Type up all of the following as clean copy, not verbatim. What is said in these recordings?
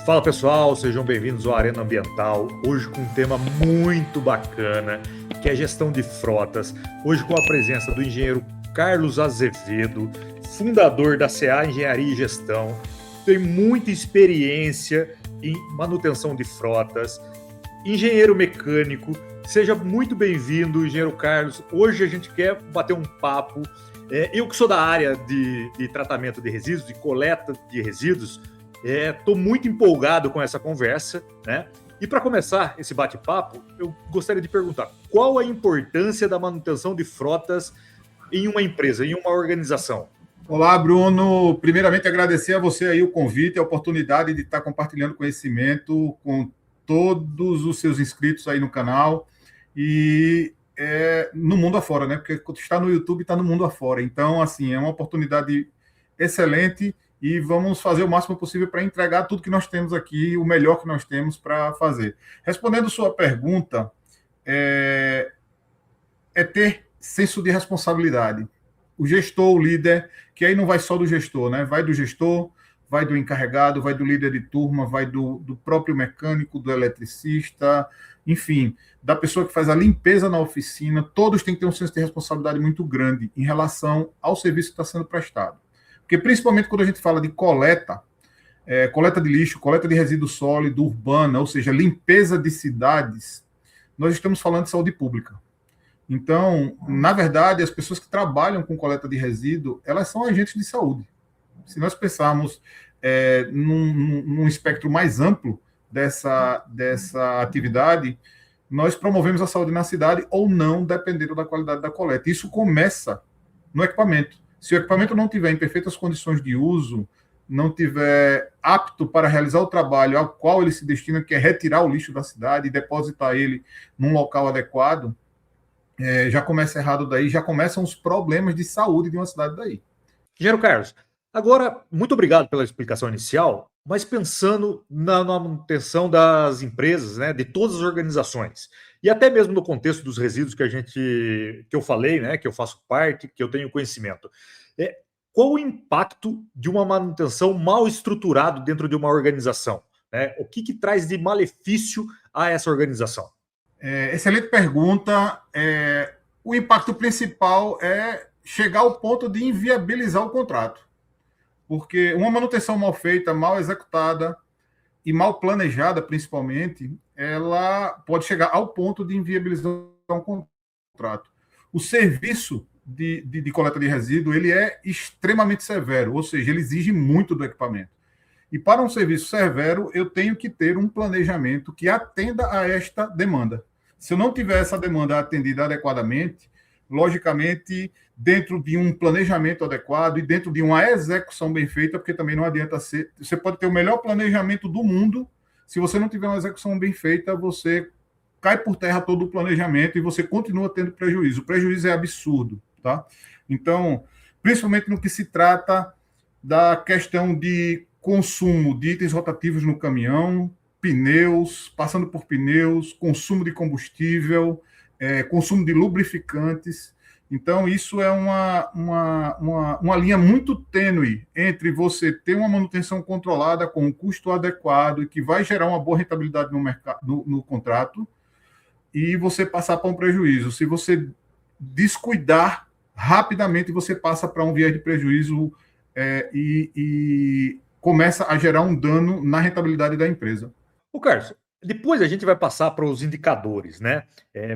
Fala pessoal, sejam bem-vindos ao Arena Ambiental, hoje com um tema muito bacana, que é gestão de frotas, hoje com a presença do engenheiro Carlos Azevedo, fundador da CA Engenharia e Gestão, tem muita experiência em manutenção de frotas, engenheiro mecânico. Seja muito bem-vindo, engenheiro Carlos. Hoje a gente quer bater um papo. Eu que sou da área de tratamento de resíduos, de coleta de resíduos, estou muito empolgado com essa conversa, né? E para começar esse bate-papo, eu gostaria de perguntar qual a importância da manutenção de frotas em uma empresa, em uma organização? Olá, Bruno. Primeiramente, agradecer a você aí o convite, a oportunidade de estar compartilhando conhecimento com todos os seus inscritos aí no canal e no mundo afora, né? Porque quando está no YouTube, está no mundo afora. Então, assim, é uma oportunidade excelente e vamos fazer o máximo possível para entregar tudo que nós temos aqui, o melhor que nós temos para fazer. Respondendo sua pergunta, é ter senso de responsabilidade. O gestor, o líder, que aí não vai só do gestor, né? Vai do gestor, vai do encarregado, vai do líder de turma, vai do próprio mecânico, do eletricista, enfim, da pessoa que faz a limpeza na oficina. Todos têm que ter um senso de responsabilidade muito grande em relação ao serviço que está sendo prestado. Porque principalmente quando a gente fala de coleta de lixo, coleta de resíduo sólido, urbana, ou seja, limpeza de cidades, nós estamos falando de saúde pública. Então, na verdade, as pessoas que trabalham com coleta de resíduo, elas são agentes de saúde. Se nós pensarmos num espectro mais amplo dessa atividade, nós promovemos a saúde na cidade ou não, dependendo da qualidade da coleta. Isso começa no equipamento. Se o equipamento não tiver em perfeitas condições de uso, não tiver apto para realizar o trabalho ao qual ele se destina, que é retirar o lixo da cidade e depositar ele num local adequado, já começa errado daí, já começam os problemas de saúde de uma cidade daí. Engenheiro Carlos, agora, muito obrigado pela explicação inicial, mas pensando na manutenção das empresas, né, de todas as organizações, e até mesmo no contexto dos resíduos que eu falei, né, que eu faço parte, que eu tenho conhecimento. Qual o impacto de uma manutenção mal estruturada dentro de uma organização? Né? O que traz de malefício a essa organização? Excelente pergunta. O impacto principal é chegar ao ponto de inviabilizar o contrato. Porque uma manutenção mal feita, mal executada e mal planejada, principalmente, ela pode chegar ao ponto de inviabilizar um contrato. O serviço de coleta de resíduo ele é extremamente severo, ou seja, ele exige muito do equipamento. E para um serviço severo, eu tenho que ter um planejamento que atenda a esta demanda. Se eu não tiver essa demanda atendida adequadamente, logicamente, dentro de um planejamento adequado e dentro de uma execução bem feita, porque também não adianta ser... Você pode ter o melhor planejamento do mundo, se você não tiver uma execução bem feita, você cai por terra todo o planejamento e você continua tendo prejuízo. O prejuízo é absurdo, tá? Então, principalmente no que se trata da questão de consumo de itens rotativos no caminhão, pneus, passando por pneus, consumo de combustível, consumo de lubrificantes. Então, isso é uma linha muito tênue entre você ter uma manutenção controlada com um custo adequado e que vai gerar uma boa rentabilidade no contrato e você passar para um prejuízo. Se você descuidar, rapidamente você passa para um viés de prejuízo e começa a gerar um dano na rentabilidade da empresa. O Carlos, depois a gente vai passar para os indicadores, né?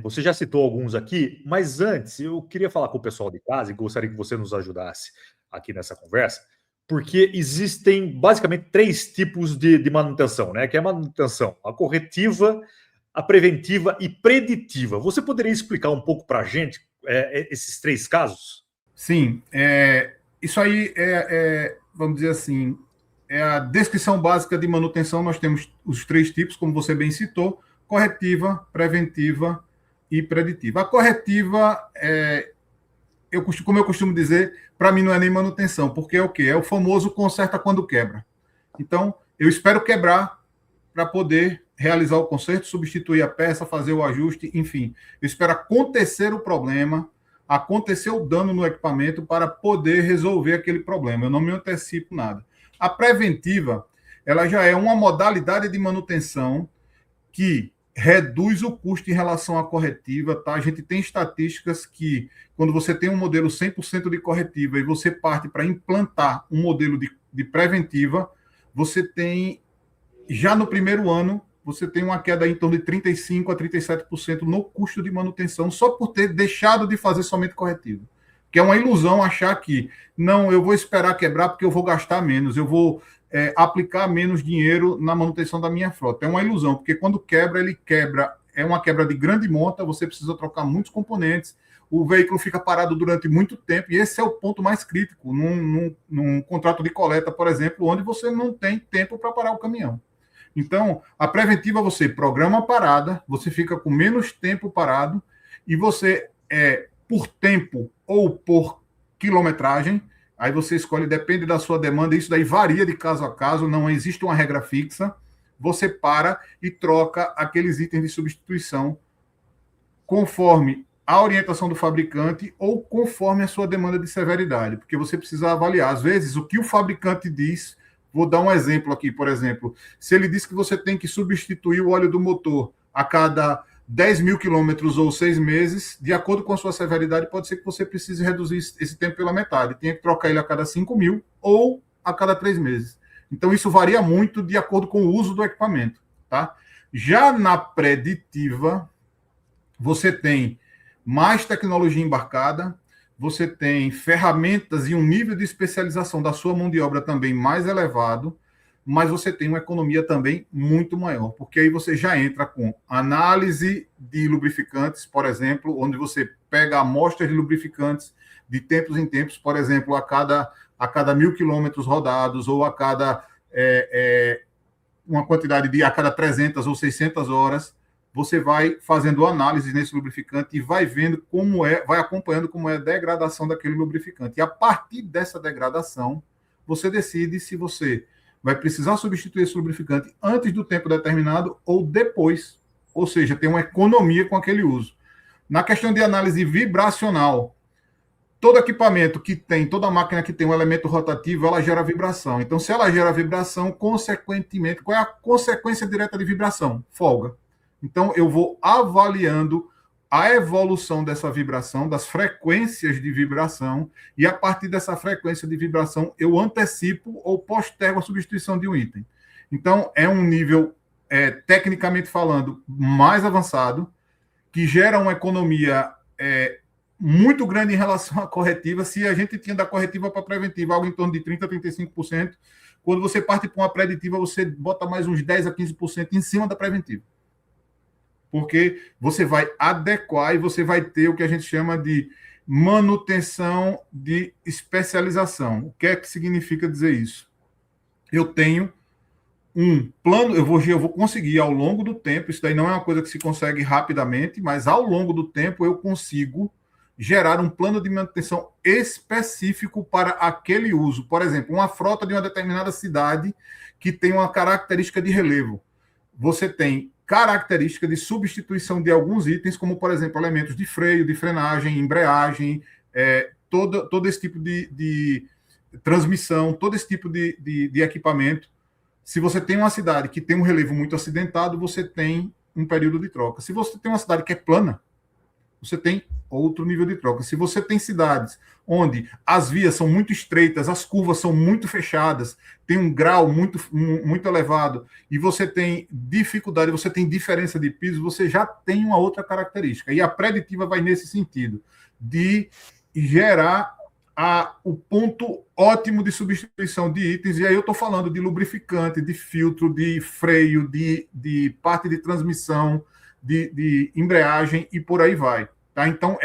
Você já citou alguns aqui, mas antes eu queria falar com o pessoal de casa e gostaria que você nos ajudasse aqui nessa conversa, porque existem basicamente 3 tipos de manutenção, né? Que é a manutenção, a corretiva, a preventiva e preditiva. Você poderia explicar um pouco para a gente esses 3 casos? Sim, isso aí vamos dizer assim, a descrição básica de manutenção. Nós temos os 3 tipos, como você bem citou: corretiva, preventiva e preditiva. A corretiva, como eu costumo dizer, para mim não é nem manutenção, porque é o quê? É o famoso conserta quando quebra. Então, eu espero quebrar para poder realizar o conserto, substituir a peça, fazer o ajuste, enfim. Eu espero acontecer o problema, acontecer o dano no equipamento para poder resolver aquele problema. Eu não me antecipo nada. A preventiva ela já é uma modalidade de manutenção que reduz o custo em relação à corretiva, tá? A gente tem estatísticas que, quando você tem um modelo 100% de corretiva e você parte para implantar um modelo de preventiva, você tem, já no primeiro ano, você tem uma queda em torno de 35% a 37% no custo de manutenção, só por ter deixado de fazer somente corretiva. Que é uma ilusão achar que, não, eu vou esperar quebrar porque eu vou gastar menos, eu vou aplicar menos dinheiro na manutenção da minha frota. É uma ilusão, porque quando quebra, ele quebra, é uma quebra de grande monta, você precisa trocar muitos componentes, o veículo fica parado durante muito tempo, e esse é o ponto mais crítico num contrato de coleta, por exemplo, onde você não tem tempo para parar o caminhão. Então, a preventiva, você programa a parada, você fica com menos tempo parado, e você, por tempo ou por quilometragem, aí você escolhe, depende da sua demanda, isso daí varia de caso a caso, não existe uma regra fixa, você para e troca aqueles itens de substituição conforme a orientação do fabricante ou conforme a sua demanda de severidade, porque você precisa avaliar. Às vezes, o que o fabricante diz, vou dar um exemplo aqui, por exemplo, se ele diz que você tem que substituir o óleo do motor a cada 10 mil quilômetros ou 6 meses, de acordo com a sua severidade, pode ser que você precise reduzir esse tempo pela metade. Tem que trocar ele a cada 5 mil ou a cada 3 meses. Então, isso varia muito de acordo com o uso do equipamento. Tá? Já na preditiva, você tem mais tecnologia embarcada, você tem ferramentas e um nível de especialização da sua mão de obra também mais elevado, mas você tem uma economia também muito maior, porque aí você já entra com análise de lubrificantes, por exemplo, onde você pega amostras de lubrificantes de tempos em tempos, por exemplo, a cada 1.000 quilômetros rodados, ou a cada uma quantidade de a cada 300 ou 600 horas, você vai fazendo análise nesse lubrificante e vai vendo como vai acompanhando como é a degradação daquele lubrificante. E a partir dessa degradação, você decide se você vai precisar substituir esse lubrificante antes do tempo determinado ou depois. Ou seja, tem uma economia com aquele uso. Na questão de análise vibracional, todo equipamento que tem, toda máquina que tem um elemento rotativo, ela gera vibração. Então, se ela gera vibração, consequentemente, qual é a consequência direta de vibração? Folga. Então, eu vou avaliando a evolução dessa vibração, das frequências de vibração, e a partir dessa frequência de vibração, eu antecipo ou postergo a substituição de um item. Então, é um nível, tecnicamente falando, mais avançado, que gera uma economia muito grande em relação à corretiva. Se a gente tinha da corretiva para preventiva algo em torno de 30% a 35%, quando você parte para uma preditiva, você bota mais uns 10% a 15% em cima da preventiva. Porque você vai adequar e você vai ter o que a gente chama de manutenção de especialização. O que é que significa dizer isso? Eu tenho um plano, eu vou conseguir ao longo do tempo, isso daí não é uma coisa que se consegue rapidamente, mas ao longo do tempo eu consigo gerar um plano de manutenção específico para aquele uso. Por exemplo, uma frota de uma determinada cidade que tem uma característica de relevo. Você tem característica de substituição de alguns itens, como, por exemplo, elementos de freio, de frenagem, embreagem, todo esse tipo de transmissão, todo esse tipo de equipamento. Se você tem uma cidade que tem um relevo muito acidentado, você tem um período de troca. Se você tem uma cidade que é plana, você tem outro nível de troca. Se você tem cidades onde as vias são muito estreitas, as curvas são muito fechadas, tem um grau muito elevado, e você tem dificuldade, você tem diferença de piso, você já tem uma outra característica. E a preditiva vai nesse sentido, de gerar o ponto ótimo de substituição de itens, e aí eu estou falando de lubrificante, de filtro, de freio, de parte de transmissão, de embreagem e por aí vai. Tá? Então,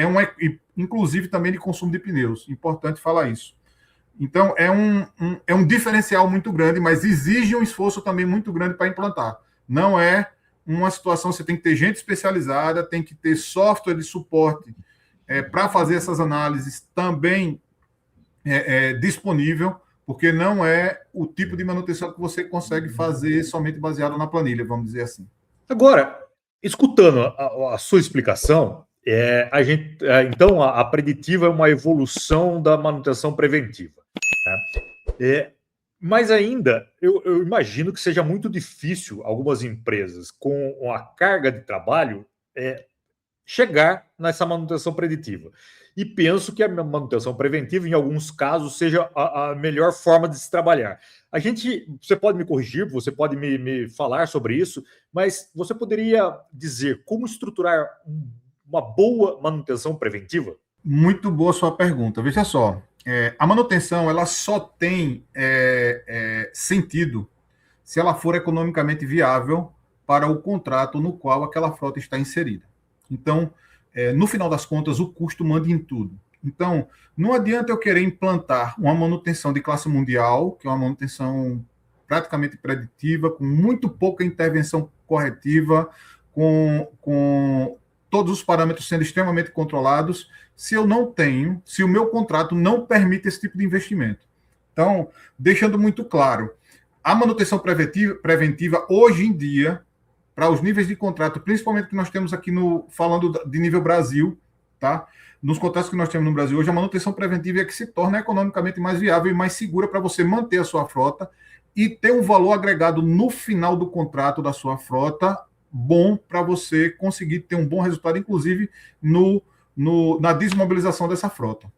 inclusive também de consumo de pneus. Importante falar isso. Então, é um diferencial muito grande, mas exige um esforço também muito grande para implantar. Não é uma situação, você tem que ter gente especializada, tem que ter software de suporte para fazer essas análises também disponível, porque não é o tipo de manutenção que você consegue fazer somente baseado na planilha, vamos dizer assim. Agora, escutando a sua explicação, então a preditiva é uma evolução da manutenção preventiva. Né? Mas ainda, eu imagino que seja muito difícil algumas empresas com a carga de trabalho chegar nessa manutenção preditiva. E penso que a manutenção preventiva, em alguns casos, seja a melhor forma de se trabalhar. Você pode me corrigir, você pode me falar sobre isso, mas você poderia dizer como estruturar uma boa manutenção preventiva? Muito boa sua pergunta. Veja só, a manutenção ela só tem sentido se ela for economicamente viável para o contrato no qual aquela frota está inserida. Então, no final das contas, o custo manda em tudo. Então, não adianta eu querer implantar uma manutenção de classe mundial, que é uma manutenção praticamente preditiva, com muito pouca intervenção corretiva, com todos os parâmetros sendo extremamente controlados, se o meu contrato não permite esse tipo de investimento. Então, deixando muito claro, a manutenção preventiva hoje em dia, para os níveis de contrato, principalmente que nós temos aqui falando de nível Brasil, tá? Nos contratos que nós temos no Brasil hoje, a manutenção preventiva é que se torna economicamente mais viável e mais segura para você manter a sua frota e ter um valor agregado no final do contrato da sua frota bom para você conseguir ter um bom resultado, inclusive na desmobilização dessa frota.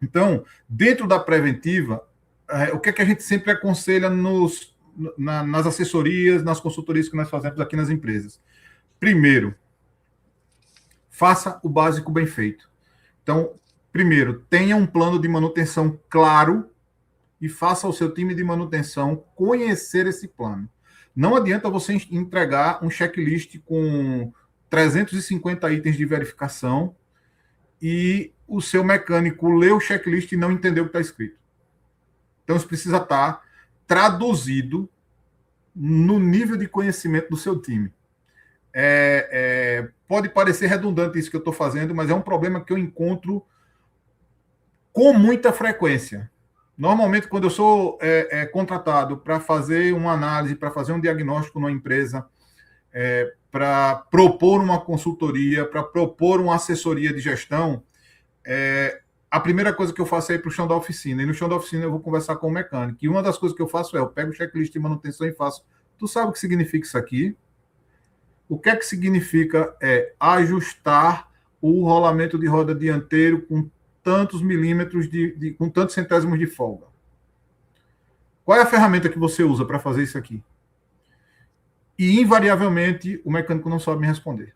Então, dentro da preventiva, o que é que a gente sempre aconselha nas assessorias, nas consultorias que nós fazemos aqui nas empresas? Primeiro, faça o básico bem feito. Então, primeiro, tenha um plano de manutenção claro e faça o seu time de manutenção conhecer esse plano. Não adianta você entregar um checklist com 350 itens de verificação e o seu mecânico lê o checklist e não entender o que está escrito. Então, isso precisa estar traduzido no nível de conhecimento do seu time. Pode parecer redundante isso que eu estou fazendo, mas é um problema que eu encontro com muita frequência. Normalmente, quando eu sou contratado para fazer uma análise, para fazer um diagnóstico numa empresa, para propor uma consultoria, para propor uma assessoria de gestão, a primeira coisa que eu faço é ir para o chão da oficina. E no chão da oficina eu vou conversar com o mecânico. E uma das coisas que eu faço eu pego o checklist de manutenção e faço. Tu sabe o que significa isso aqui? O que é que significa ajustar o rolamento de roda dianteiro com tantos milímetros, com tantos centésimos de folga? Qual é a ferramenta que você usa para fazer isso aqui? E, invariavelmente, o mecânico não sabe me responder.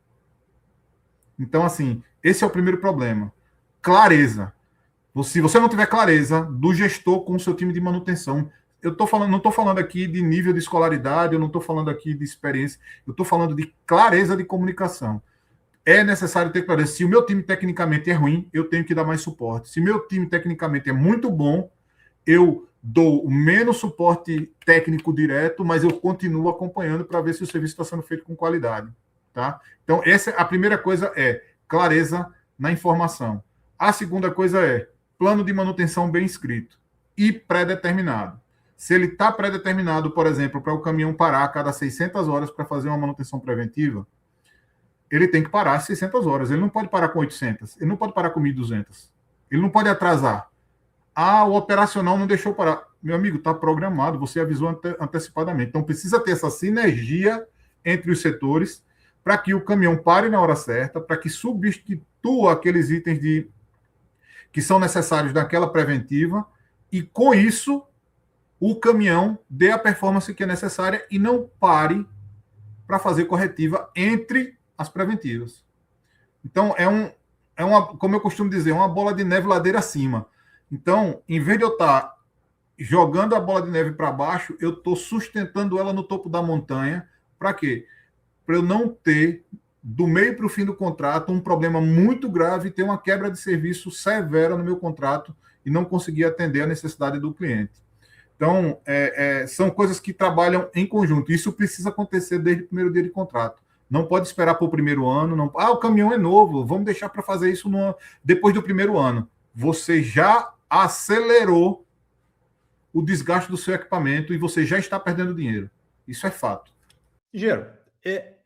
Então, assim, esse é o primeiro problema. Clareza. Se você não tiver clareza do gestor com o seu time de manutenção, não estou falando aqui de nível de escolaridade, eu não estou falando aqui de experiência, eu estou falando de clareza de comunicação. É necessário ter clareza. Se o meu time tecnicamente é ruim, eu tenho que dar mais suporte. Se o meu time tecnicamente é muito bom, eu dou menos suporte técnico direto, mas eu continuo acompanhando para ver se o serviço está sendo feito com qualidade. Tá? Então, a primeira coisa é clareza na informação. A segunda coisa é plano de manutenção bem escrito e pré-determinado. Se ele está pré-determinado, por exemplo, para o caminhão parar a cada 600 horas para fazer uma manutenção preventiva, ele tem que parar 600 horas. Ele não pode parar com 800. Ele não pode parar com 1.200. Ele não pode atrasar. O operacional não deixou parar. Meu amigo, está programado, você avisou antecipadamente. Então, precisa ter essa sinergia entre os setores para que o caminhão pare na hora certa, para que substitua aqueles itens que são necessários naquela preventiva e, com isso, o caminhão dê a performance que é necessária e não pare para fazer corretiva entre as preventivas. Então, como eu costumo dizer, uma bola de neve ladeira acima. Então, em vez de eu estar jogando a bola de neve para baixo, eu estou sustentando ela no topo da montanha. Para quê? Para eu não ter, do meio para o fim do contrato, um problema muito grave e ter uma quebra de serviço severa no meu contrato e não conseguir atender a necessidade do cliente. Então, são coisas que trabalham em conjunto. Isso precisa acontecer desde o primeiro dia de contrato. Não pode esperar para o primeiro ano. Não, o caminhão é novo, vamos deixar para fazer isso depois do primeiro ano. Você já acelerou o desgaste do seu equipamento e você já está perdendo dinheiro. Isso é fato. Engenheiro,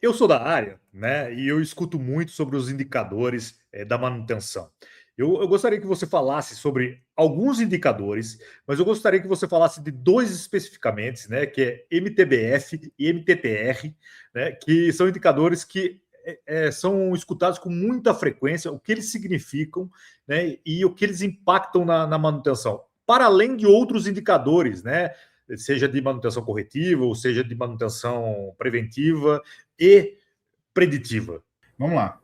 eu sou da área, né? E eu escuto muito sobre os indicadores da manutenção. Eu gostaria que você falasse sobre alguns indicadores, mas eu gostaria que você falasse de dois especificamente, né, que é MTBF e MTTR, né, que são indicadores que são escutados com muita frequência, o que eles significam, né, e o que eles impactam na manutenção, para além de outros indicadores, né, seja de manutenção corretiva, ou seja de manutenção preventiva e preditiva. Vamos lá.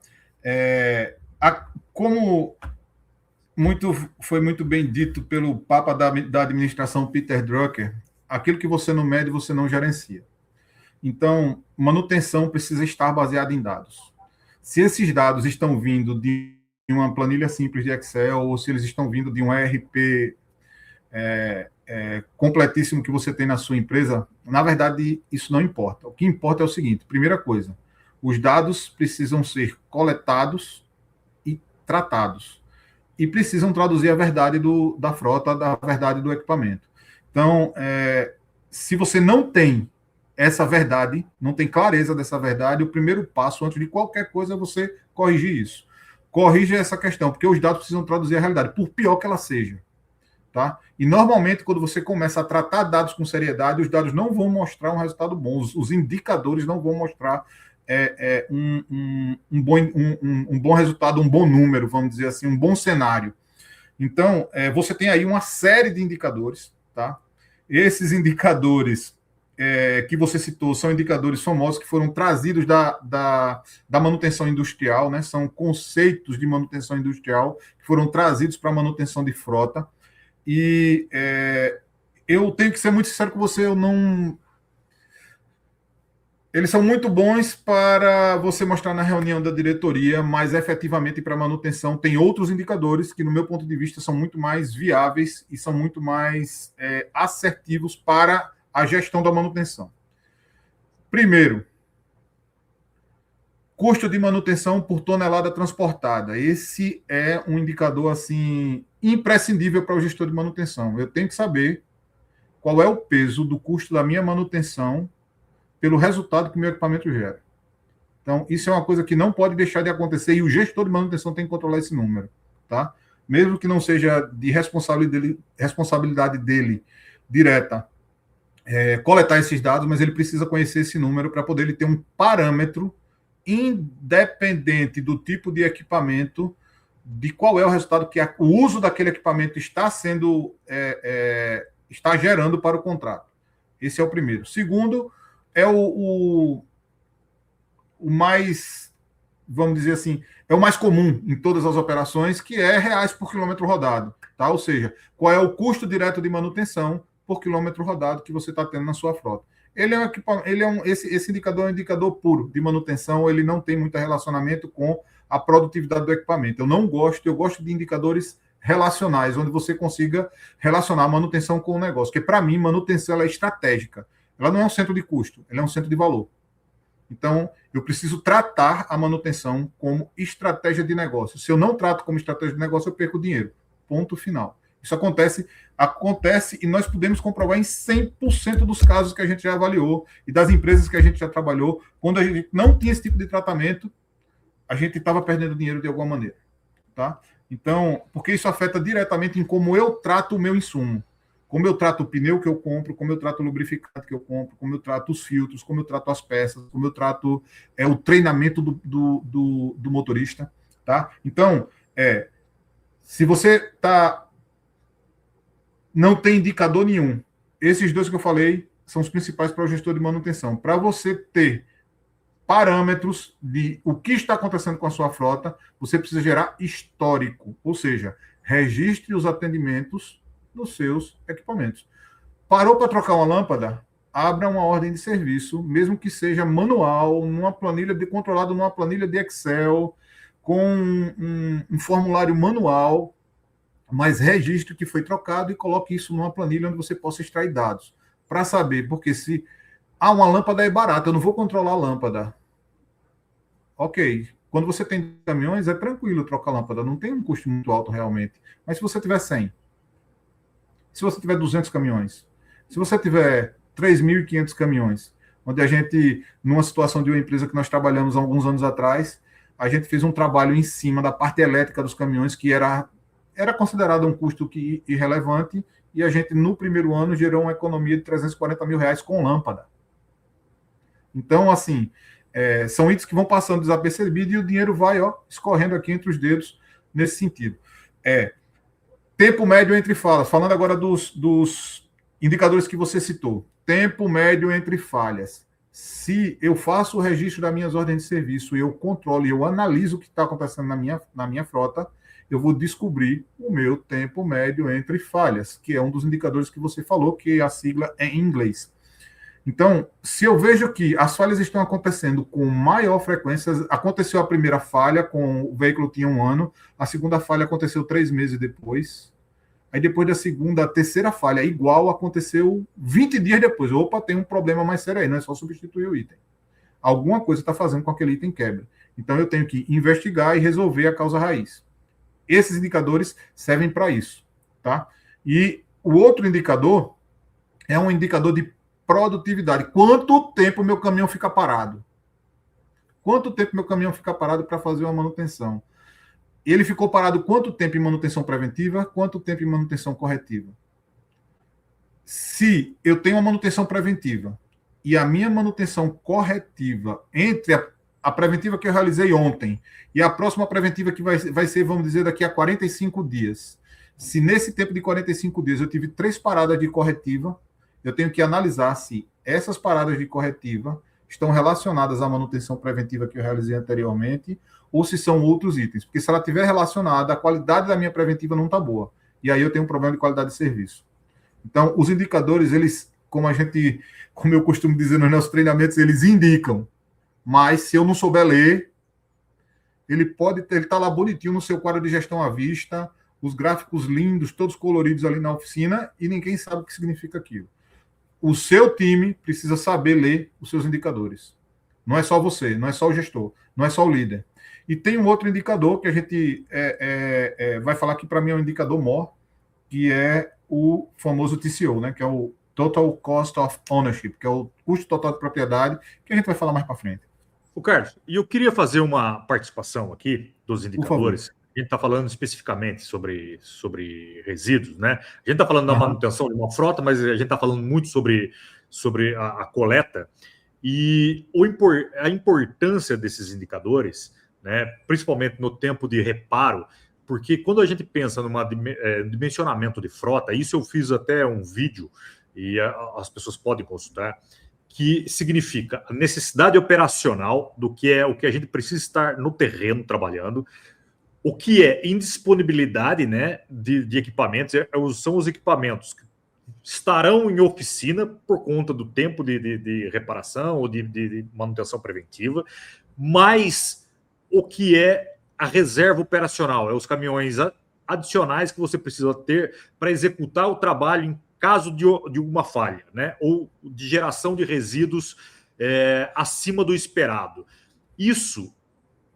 Como foi muito bem dito pelo Papa da administração Peter Drucker, aquilo que você não mede, você não gerencia. Então, manutenção precisa estar baseada em dados. Se esses dados estão vindo de uma planilha simples de Excel, ou se eles estão vindo de um ERP completíssimo que você tem na sua empresa, na verdade, isso não importa. O que importa é o seguinte: primeira coisa, os dados precisam ser coletados e tratados. E precisam traduzir a verdade da frota, da verdade do equipamento. Então, se você não tem essa verdade, não tem clareza dessa verdade, o primeiro passo, antes de qualquer coisa, é você corrigir isso. Corrija essa questão, porque os dados precisam traduzir a realidade, por pior que ela seja. Tá? E, normalmente, quando você começa a tratar dados com seriedade, os dados não vão mostrar um resultado bom, os indicadores não vão mostrar um bom resultado, um bom número, vamos dizer assim, um bom cenário. Então, você tem aí uma série de indicadores, tá? Esses indicadores que você citou são indicadores famosos que foram trazidos da manutenção industrial, né? São conceitos de manutenção industrial que foram trazidos para a manutenção de frota. E eu tenho que ser muito sincero com você, eles são muito bons para você mostrar na reunião da diretoria, mas efetivamente para manutenção tem outros indicadores que, no meu ponto de vista, são muito mais viáveis e são muito mais assertivos para a gestão da manutenção. Primeiro, custo de manutenção por tonelada transportada. Esse é um indicador assim imprescindível para o gestor de manutenção. Eu tenho que saber qual é o peso do custo da minha manutenção pelo resultado que o meu equipamento gera. Então, isso é uma coisa que não pode deixar de acontecer e o gestor de manutenção tem que controlar esse número, tá? Mesmo que não seja de responsabilidade dele direta coletar esses dados, mas ele precisa conhecer esse número para poder ele ter um parâmetro independente do tipo de equipamento, de qual é o resultado que o uso daquele equipamento está gerando para o contrato. Esse é o primeiro. Segundo, é o mais, vamos dizer assim, é o mais comum em todas as operações, que é reais por quilômetro rodado, tá? Ou seja, qual é o custo direto de manutenção por quilômetro rodado que você está tendo na sua frota. Esse indicador é um indicador puro de manutenção, ele não tem muito relacionamento com a produtividade do equipamento. Eu gosto de indicadores relacionais, onde você consiga relacionar a manutenção com o negócio, porque para mim, manutenção ela é estratégica. Ela não é um centro de custo, ela é um centro de valor. Então, eu preciso tratar a manutenção como estratégia de negócio. Se eu não trato como estratégia de negócio, eu perco dinheiro. Ponto final. Isso acontece e nós podemos comprovar em 100% dos casos que a gente já avaliou e das empresas que a gente já trabalhou. Quando a gente não tinha esse tipo de tratamento, a gente estava perdendo dinheiro de alguma maneira. Tá? Então, porque isso afeta diretamente em como eu trato o meu insumo. Como eu trato o pneu que eu compro, como eu trato o lubrificante que eu compro, como eu trato os filtros, como eu trato as peças, como eu trato o treinamento do motorista. Tá? Então, se você não tem indicador nenhum, esses dois que eu falei são os principais para o gestor de manutenção. Para você ter parâmetros de o que está acontecendo com a sua frota, você precisa gerar histórico, ou seja, registre os atendimentos dos seus equipamentos. Parou para trocar uma lâmpada? Abra uma ordem de serviço, mesmo que seja manual, controlado numa planilha de Excel, com um formulário manual, mas registre que foi trocado e coloque isso numa planilha onde você possa extrair dados, para saber, porque se uma lâmpada é barata, eu não vou controlar a lâmpada. Ok, quando você tem caminhões, é tranquilo trocar a lâmpada, não tem um custo muito alto realmente. Mas se você tiver 100, se você tiver 200 caminhões, se você tiver 3.500 caminhões, onde a gente, numa situação de uma empresa que nós trabalhamos há alguns anos atrás, a gente fez um trabalho em cima da parte elétrica dos caminhões, que era considerado um custo irrelevante, e a gente, no primeiro ano, gerou uma economia de R$340 mil com lâmpada. Então, assim, são itens que vão passando desapercebidos e o dinheiro vai escorrendo aqui entre os dedos nesse sentido. Tempo médio entre falas. Falando agora dos indicadores que você citou. Tempo médio entre falhas. Se eu faço o registro das minhas ordens de serviço, eu controlo e eu analiso o que está acontecendo na minha frota, eu vou descobrir o meu tempo médio entre falhas, que é um dos indicadores que você falou, que a sigla é em inglês. Então, se eu vejo que as falhas estão acontecendo com maior frequência, aconteceu a primeira falha, com o veículo tinha 1 ano, a segunda falha aconteceu 3 meses depois, aí depois da segunda, a terceira falha igual aconteceu 20 dias depois. Opa, tem um problema mais sério aí, não é só substituir o item. Alguma coisa está fazendo com que aquele item quebre. Então, eu tenho que investigar e resolver a causa raiz. Esses indicadores servem para isso, tá? E o outro indicador é um indicador de produtividade. Quanto tempo meu caminhão fica parado? Quanto tempo meu caminhão fica parado para fazer uma manutenção? Ele ficou parado quanto tempo em manutenção preventiva? Quanto tempo em manutenção corretiva? Se eu tenho uma manutenção preventiva e a minha manutenção corretiva entre a preventiva que eu realizei ontem e a próxima preventiva que vai ser, vamos dizer, daqui a 45 dias. Se nesse tempo de 45 dias eu tive 3 paradas de corretiva, eu tenho que analisar se essas paradas de corretiva estão relacionadas à manutenção preventiva que eu realizei anteriormente ou se são outros itens. Porque se ela estiver relacionada, a qualidade da minha preventiva não está boa. E aí eu tenho um problema de qualidade de serviço. Então, os indicadores, eles, como eu costumo dizer nos nossos treinamentos, eles indicam. Mas se eu não souber ler, ele está lá bonitinho no seu quadro de gestão à vista, os gráficos lindos, todos coloridos ali na oficina, e ninguém sabe o que significa aquilo. O seu time precisa saber ler os seus indicadores. Não é só você, não é só o gestor, não é só o líder. E tem um outro indicador que a gente vai falar que para mim é um indicador maior, que é o famoso TCO, né? Que é o Total Cost of Ownership, que é o custo total de propriedade, que a gente vai falar mais para frente. O Carlos, e eu queria fazer uma participação aqui dos indicadores. A gente está falando especificamente sobre resíduos, né? A gente está falando da manutenção de uma frota, mas a gente está falando muito sobre a coleta e a importância desses indicadores, né? Principalmente no tempo de reparo, porque quando a gente pensa num dimensionamento de frota, isso eu fiz até um vídeo e as pessoas podem consultar, que significa a necessidade operacional do que é o que a gente precisa estar no terreno trabalhando, o que é indisponibilidade, né, de equipamentos, são os equipamentos que estarão em oficina por conta do tempo de reparação ou de manutenção preventiva, mas o que é a reserva operacional, os caminhões adicionais que você precisa ter para executar o trabalho em caso de uma falha, né, ou de geração de resíduos acima do esperado. Isso,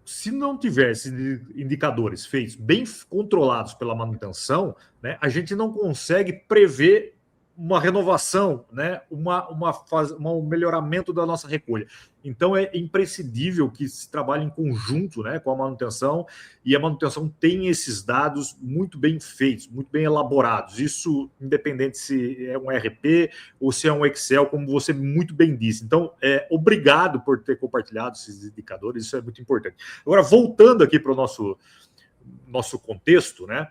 se não tivesse indicadores feitos, bem controlados pela manutenção, né, a gente não consegue prever uma renovação, né, um melhoramento da nossa recolha. Então, é imprescindível que se trabalhe em conjunto, né, com a manutenção, e a manutenção tem esses dados muito bem feitos, muito bem elaborados. Isso, independente se é um RP ou se é um Excel, como você muito bem disse. Então, obrigado por ter compartilhado esses indicadores, isso é muito importante. Agora, voltando aqui para o nosso contexto, né,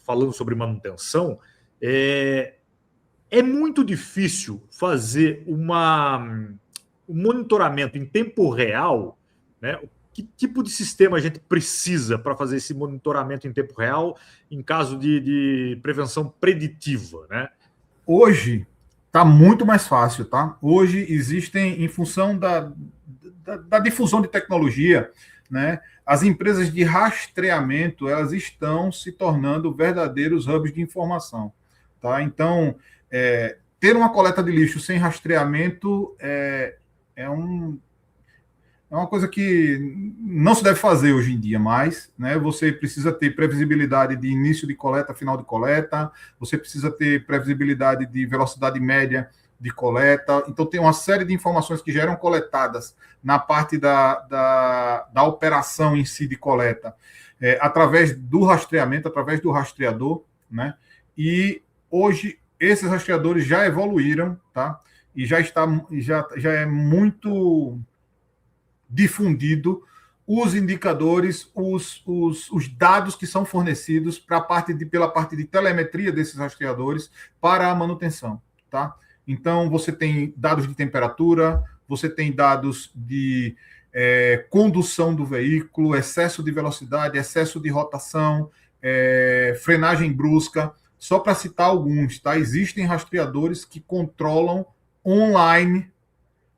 falando sobre manutenção, é muito difícil fazer um monitoramento em tempo real, né? Que tipo de sistema a gente precisa para fazer esse monitoramento em tempo real em caso de prevenção preditiva, né? Hoje está muito mais fácil, tá? Hoje existem, em função da difusão de tecnologia, né? As empresas de rastreamento, elas estão se tornando verdadeiros hubs de informação, tá? Então, ter uma coleta de lixo sem rastreamento é uma coisa que não se deve fazer hoje em dia mais, né? Você precisa ter previsibilidade de início de coleta, final de coleta, você precisa ter previsibilidade de velocidade média de coleta. Então, tem uma série de informações que já eram coletadas na parte da operação em si de coleta, através do rastreamento, através do rastreador, né? E hoje esses rastreadores já evoluíram, tá? E já é muito difundido os indicadores, os dados que são fornecidos pela parte de telemetria desses rastreadores para a manutenção, tá? Então, você tem dados de temperatura, você tem dados de condução do veículo, excesso de velocidade, excesso de rotação, frenagem brusca, só para citar alguns, tá? Existem rastreadores que controlam online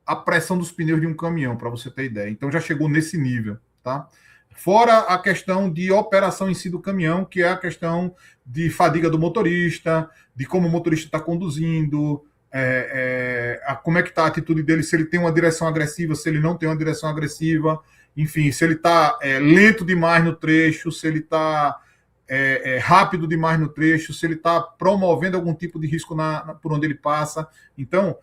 a pressão dos pneus de um caminhão, para você ter ideia. Então já chegou nesse nível, tá? Fora a questão de operação em si do caminhão, que é a questão de fadiga do motorista, de como o motorista está conduzindo, como é que está a atitude dele, se ele tem uma direção agressiva, se ele não tem uma direção agressiva, enfim, se ele está lento demais no trecho, se ele está rápido demais no trecho, se ele está promovendo algum tipo de risco por onde ele passa. Então,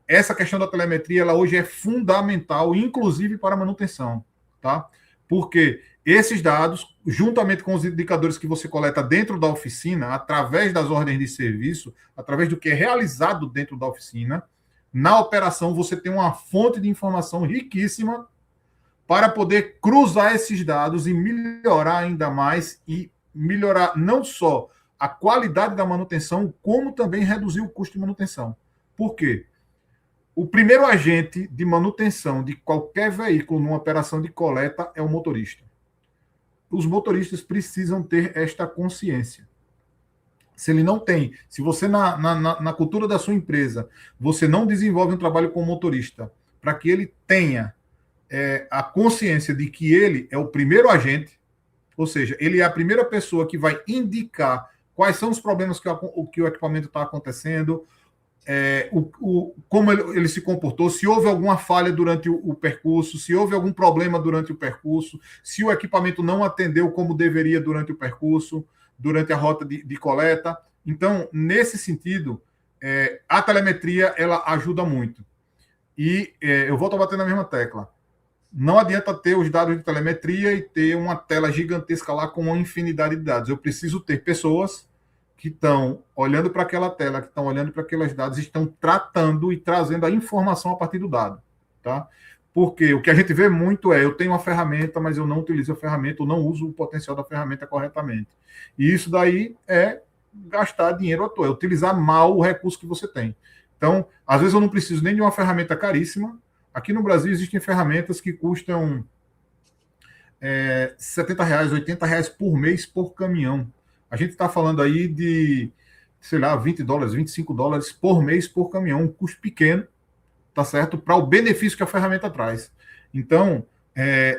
essa questão da telemetria, ela hoje é fundamental, inclusive para a manutenção, tá? Porque esses dados, juntamente com os indicadores que você coleta dentro da oficina, através das ordens de serviço, através do que é realizado dentro da oficina, na operação você tem uma fonte de informação riquíssima para poder cruzar esses dados e melhorar ainda mais, e melhorar não só a qualidade da manutenção, como também reduzir o custo de manutenção. Por quê? O primeiro agente de manutenção de qualquer veículo numa operação de coleta é o motorista. Os motoristas precisam ter esta consciência. Se ele não tem, se você na cultura da sua empresa, você não desenvolve um trabalho com o motorista para que ele tenha a consciência de que ele é o primeiro agente, ou seja, ele é a primeira pessoa que vai indicar quais são os problemas que o equipamento está acontecendo, como ele se comportou, se houve alguma falha durante o percurso, se houve algum problema durante o percurso, se o equipamento não atendeu como deveria durante o percurso, durante a rota de coleta. Então, nesse sentido, a telemetria ela ajuda muito. E eu volto a bater na mesma tecla. Não adianta ter os dados de telemetria e ter uma tela gigantesca lá com uma infinidade de dados. Eu preciso ter pessoas que estão olhando para aquela tela, que estão olhando para aqueles dados, estão tratando e trazendo a informação a partir do dado, tá? Porque o que a gente vê muito eu tenho uma ferramenta, mas eu não utilizo a ferramenta, eu não uso o potencial da ferramenta corretamente. E isso daí é gastar dinheiro à toa, é utilizar mal o recurso que você tem. Então, às vezes eu não preciso nem de uma ferramenta caríssima. Aqui no Brasil existem ferramentas que custam R$70, R$80 por mês por caminhão. A gente está falando aí de, sei lá, $20, $25 por mês por caminhão, um custo pequeno, tá certo? Para o benefício que a ferramenta traz. Então,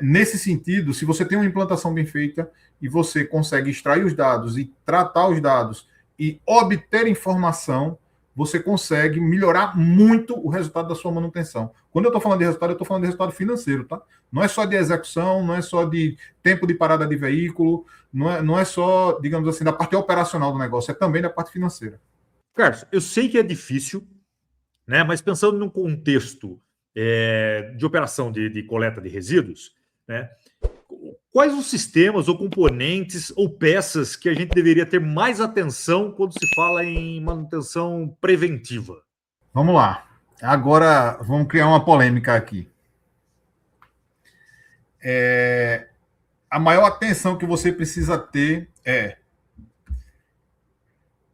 nesse sentido, se você tem uma implantação bem feita e você consegue extrair os dados e tratar os dados e obter informação, você consegue melhorar muito o resultado da sua manutenção. Quando eu estou falando de resultado, eu estou falando de resultado financeiro, tá? Não é só de execução, não é só de tempo de parada de veículo, não é só, digamos assim, da parte operacional do negócio, é também da parte financeira. Carlos, eu sei que é difícil, né? Mas pensando num contexto de operação de coleta de resíduos, né? Quais os sistemas ou componentes ou peças que a gente deveria ter mais atenção quando se fala em manutenção preventiva? Vamos lá. Agora vamos criar uma polêmica aqui. A maior atenção que você precisa ter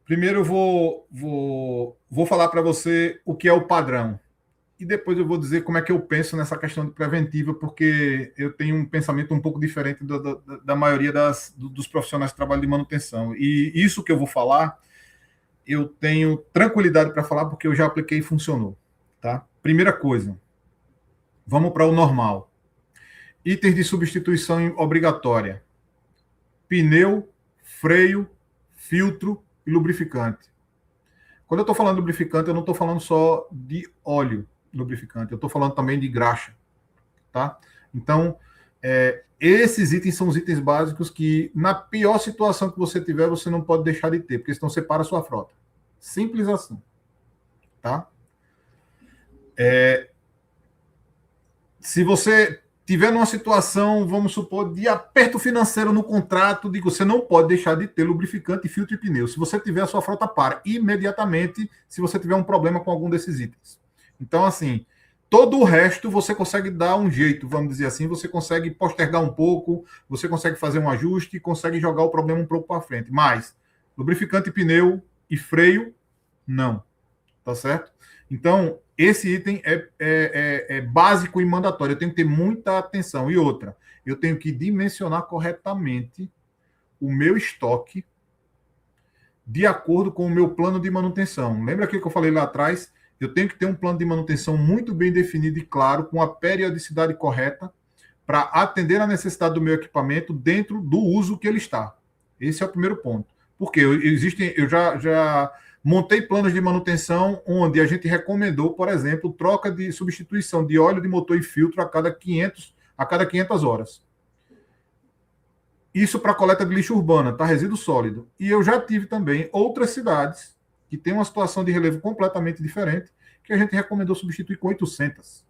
Primeiro eu vou falar para você o que é o padrão. E depois eu vou dizer como é que eu penso nessa questão de preventiva, porque eu tenho um pensamento um pouco diferente da maioria dos profissionais que trabalham de manutenção. E isso que eu vou falar, eu tenho tranquilidade para falar, porque eu já apliquei e funcionou. Tá? Primeira coisa, vamos para o normal. Itens de substituição obrigatória: pneu, freio, filtro e lubrificante. Quando eu estou falando de lubrificante, eu não estou falando só de óleo lubrificante, eu estou falando também de graxa, tá? Então, esses itens são os itens básicos que, na pior situação que você tiver, você não pode deixar de ter, porque senão você para a sua frota. Simples assim. tá? Se você tiver numa situação, vamos supor, de aperto financeiro no contrato, você não pode deixar de ter lubrificante, filtro e pneu. Se você tiver, a sua frota para imediatamente se você tiver um problema com algum desses itens. Então, assim, todo o resto você consegue dar um jeito, vamos dizer assim, você consegue postergar um pouco, você consegue fazer um ajuste, consegue jogar o problema um pouco para frente. Mas lubrificante, pneu e freio, não. Tá certo? Então, esse item é básico e mandatório. Eu tenho que ter muita atenção. E outra, eu tenho que dimensionar corretamente o meu estoque de acordo com o meu plano de manutenção. Lembra aquilo que eu falei lá atrás? Eu tenho que ter um plano de manutenção muito bem definido e claro, com a periodicidade correta, para atender a necessidade do meu equipamento dentro do uso que ele está. Esse é o primeiro ponto. Porque eu já montei planos de manutenção onde a gente recomendou, por exemplo, troca de substituição de óleo de motor e filtro a cada 500 horas. Isso para coleta de lixo urbana, tá? Resíduo sólido. E eu já tive também outras cidades que têm uma situação de relevo completamente diferente, que a gente recomendou substituir com 800.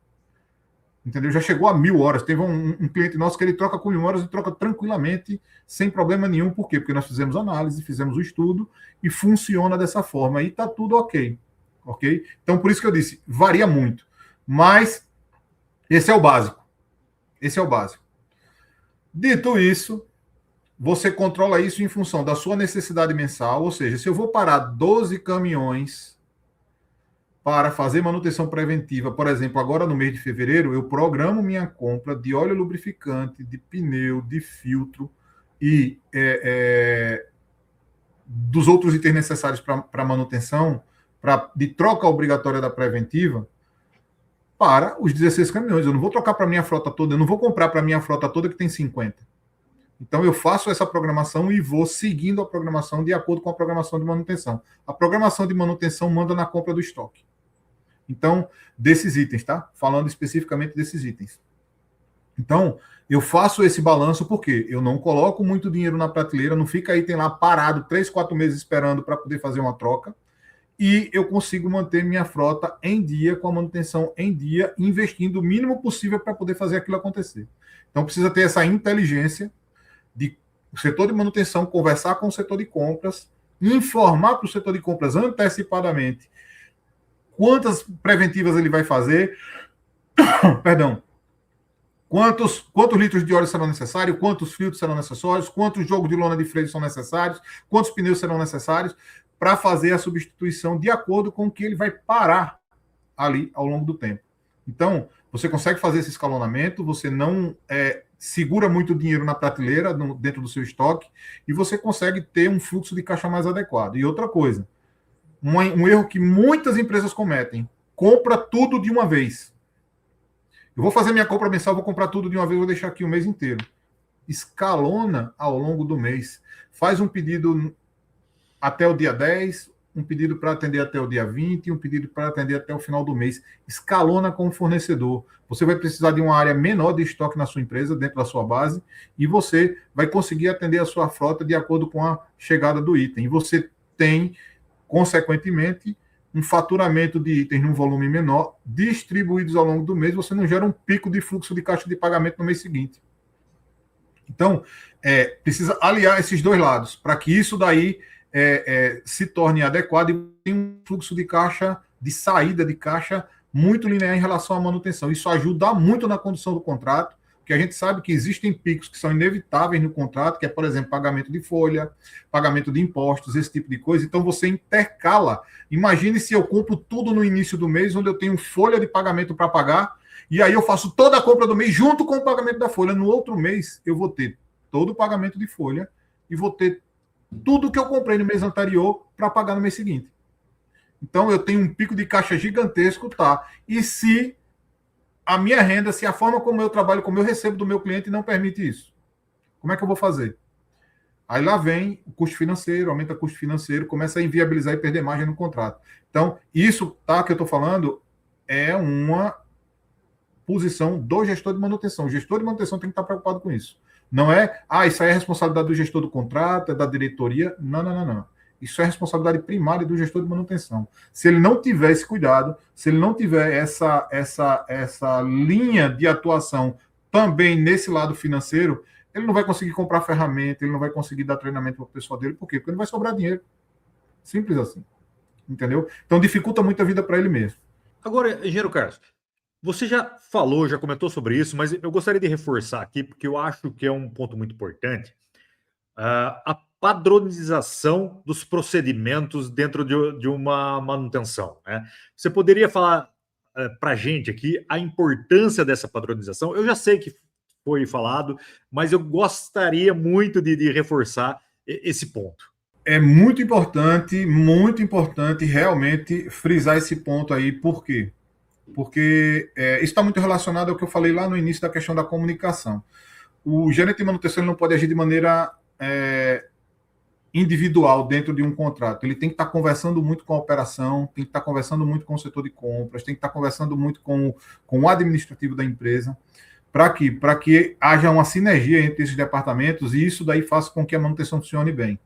Entendeu? Já chegou a 1.000 horas. Teve um cliente nosso que ele troca com 1.000 horas e troca tranquilamente, sem problema nenhum. Por quê? Porque nós fizemos análise, fizemos o estudo e funciona dessa forma. E está tudo ok. Ok? Então, por isso que eu disse, varia muito. Mas esse é o básico. Esse é o básico. Dito isso, você controla isso em função da sua necessidade mensal. Ou seja, se eu vou parar 12 caminhões para fazer manutenção preventiva, por exemplo, agora no mês de fevereiro, eu programo minha compra de óleo lubrificante, de pneu, de filtro e dos outros itens necessários para manutenção, de troca obrigatória da preventiva, para os 16 caminhões. Eu não vou trocar para a minha frota toda, eu não vou comprar para a minha frota toda que tem 50. Então, eu faço essa programação e vou seguindo a programação de acordo com a programação de manutenção. A programação de manutenção manda na compra do estoque. Então, desses itens, tá? Falando especificamente desses itens. Então, eu faço esse balanço porque eu não coloco muito dinheiro na prateleira, não fica item lá parado 3, 4 meses esperando para poder fazer uma troca, e eu consigo manter minha frota em dia, com a manutenção em dia, investindo o mínimo possível para poder fazer aquilo acontecer. Então, precisa ter essa inteligência de o setor de manutenção conversar com o setor de compras, informar para o setor de compras antecipadamente quantas preventivas ele vai fazer, perdão, quantos litros de óleo serão necessários, quantos filtros serão necessários, quantos jogos de lona de freio são necessários, quantos pneus serão necessários para fazer a substituição de acordo com o que ele vai parar ali ao longo do tempo. Então, você consegue fazer esse escalonamento, você não segura muito dinheiro na prateleira, dentro do seu estoque, e você consegue ter um fluxo de caixa mais adequado. E outra coisa, um erro que muitas empresas cometem, compra tudo de uma vez. Eu vou fazer minha compra mensal, vou comprar tudo de uma vez, vou deixar aqui o mês inteiro. Escalona ao longo do mês. Faz um pedido até o dia 10, um pedido para atender até o dia 20, um pedido para atender até o final do mês. Escalona com o fornecedor. Você vai precisar de uma área menor de estoque na sua empresa, dentro da sua base, e você vai conseguir atender a sua frota de acordo com a chegada do item. E você tem, consequentemente, um faturamento de itens num volume menor, distribuídos ao longo do mês, você não gera um pico de fluxo de caixa de pagamento no mês seguinte. Então, precisa aliar esses dois lados, para que isso daí se torne adequado e tenha um fluxo de caixa, de saída de caixa, muito linear em relação à manutenção. Isso ajuda muito na condução do contrato, porque a gente sabe que existem picos que são inevitáveis no contrato, que é, por exemplo, pagamento de folha, pagamento de impostos, esse tipo de coisa. Então, você intercala. Imagine se eu compro tudo no início do mês, onde eu tenho folha de pagamento para pagar, e aí eu faço toda a compra do mês junto com o pagamento da folha. No outro mês, eu vou ter todo o pagamento de folha e vou ter tudo que eu comprei no mês anterior para pagar no mês seguinte. Então, eu tenho um pico de caixa gigantesco, tá? E se a minha renda, se a forma como eu trabalho, como eu recebo do meu cliente não permite isso, como é que eu vou fazer? Aí lá vem o custo financeiro, aumenta o custo financeiro, começa a inviabilizar e perder margem no contrato. Então, isso, tá, que eu estou falando, é uma posição do gestor de manutenção. O gestor de manutenção tem que estar preocupado com isso. Não é, isso aí é responsabilidade do gestor do contrato, é da diretoria. Não. Isso é responsabilidade primária do gestor de manutenção. Se ele não tiver esse cuidado, se ele não tiver essa linha de atuação também nesse lado financeiro, ele não vai conseguir comprar ferramenta, ele não vai conseguir dar treinamento para o pessoal dele. Por quê? Porque não vai sobrar dinheiro. Simples assim. Entendeu? Então dificulta muito a vida para ele mesmo. Agora, engenheiro Carlos, você já falou, já comentou sobre isso, mas eu gostaria de reforçar aqui, porque eu acho que é um ponto muito importante, a padronização dos procedimentos dentro de uma manutenção, né? Você poderia falar para a gente aqui a importância dessa padronização? Eu já sei que foi falado, mas eu gostaria muito de reforçar esse ponto. É muito importante realmente frisar esse ponto aí. Por quê? Porque isso está muito relacionado ao que eu falei lá no início da questão da comunicação. O gerente de manutenção ele não pode agir de maneira individual dentro de um contrato. Ele tem que estar conversando muito com a operação, tem que estar conversando muito com o setor de compras, tem que estar conversando muito com o administrativo da empresa. Para quê? Para que haja uma sinergia entre esses departamentos e isso daí faça com que a manutenção funcione bem.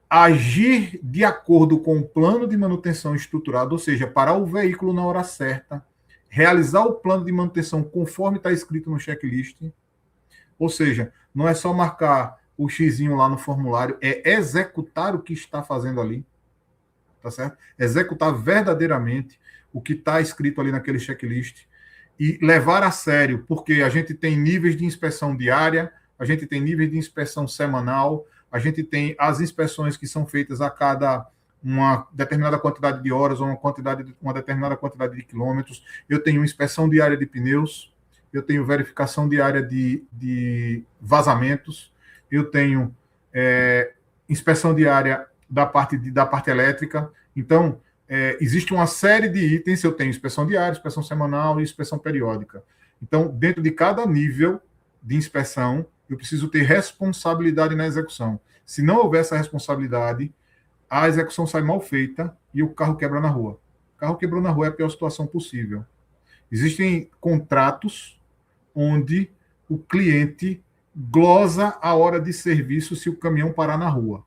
Agir de acordo com o plano de manutenção estruturado, ou seja, parar o veículo na hora certa, realizar o plano de manutenção conforme está escrito no checklist, ou seja, não é só marcar o xizinho lá no formulário, é executar o que está fazendo ali, tá certo? Executar verdadeiramente o que está escrito ali naquele checklist e levar a sério, porque a gente tem níveis de inspeção diária, a gente tem níveis de inspeção semanal, a gente tem as inspeções que são feitas a cada uma determinada quantidade de horas ou uma determinada quantidade de quilômetros. Eu tenho inspeção diária de pneus, eu tenho verificação diária de vazamentos, eu tenho inspeção diária da parte elétrica. Então, existe uma série de itens. Eu tenho inspeção diária, inspeção semanal e inspeção periódica. Então, dentro de cada nível de inspeção, eu preciso ter responsabilidade na execução. Se não houver essa responsabilidade, a execução sai mal feita e o carro quebra na rua. O carro quebrou na rua é a pior situação possível. Existem contratos onde o cliente glosa a hora de serviço se o caminhão parar na rua.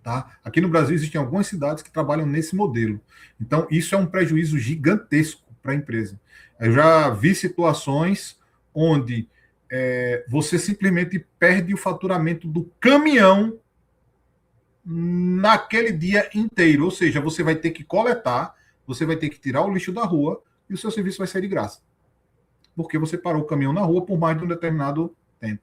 Tá? Aqui no Brasil existem algumas cidades que trabalham nesse modelo. Então, isso é um prejuízo gigantesco para a empresa. Eu já vi situações onde você simplesmente perde o faturamento do caminhão naquele dia inteiro. Ou seja, você vai ter que coletar, você vai ter que tirar o lixo da rua e o seu serviço vai ser de graça. Porque você parou o caminhão na rua por mais de um determinado tempo.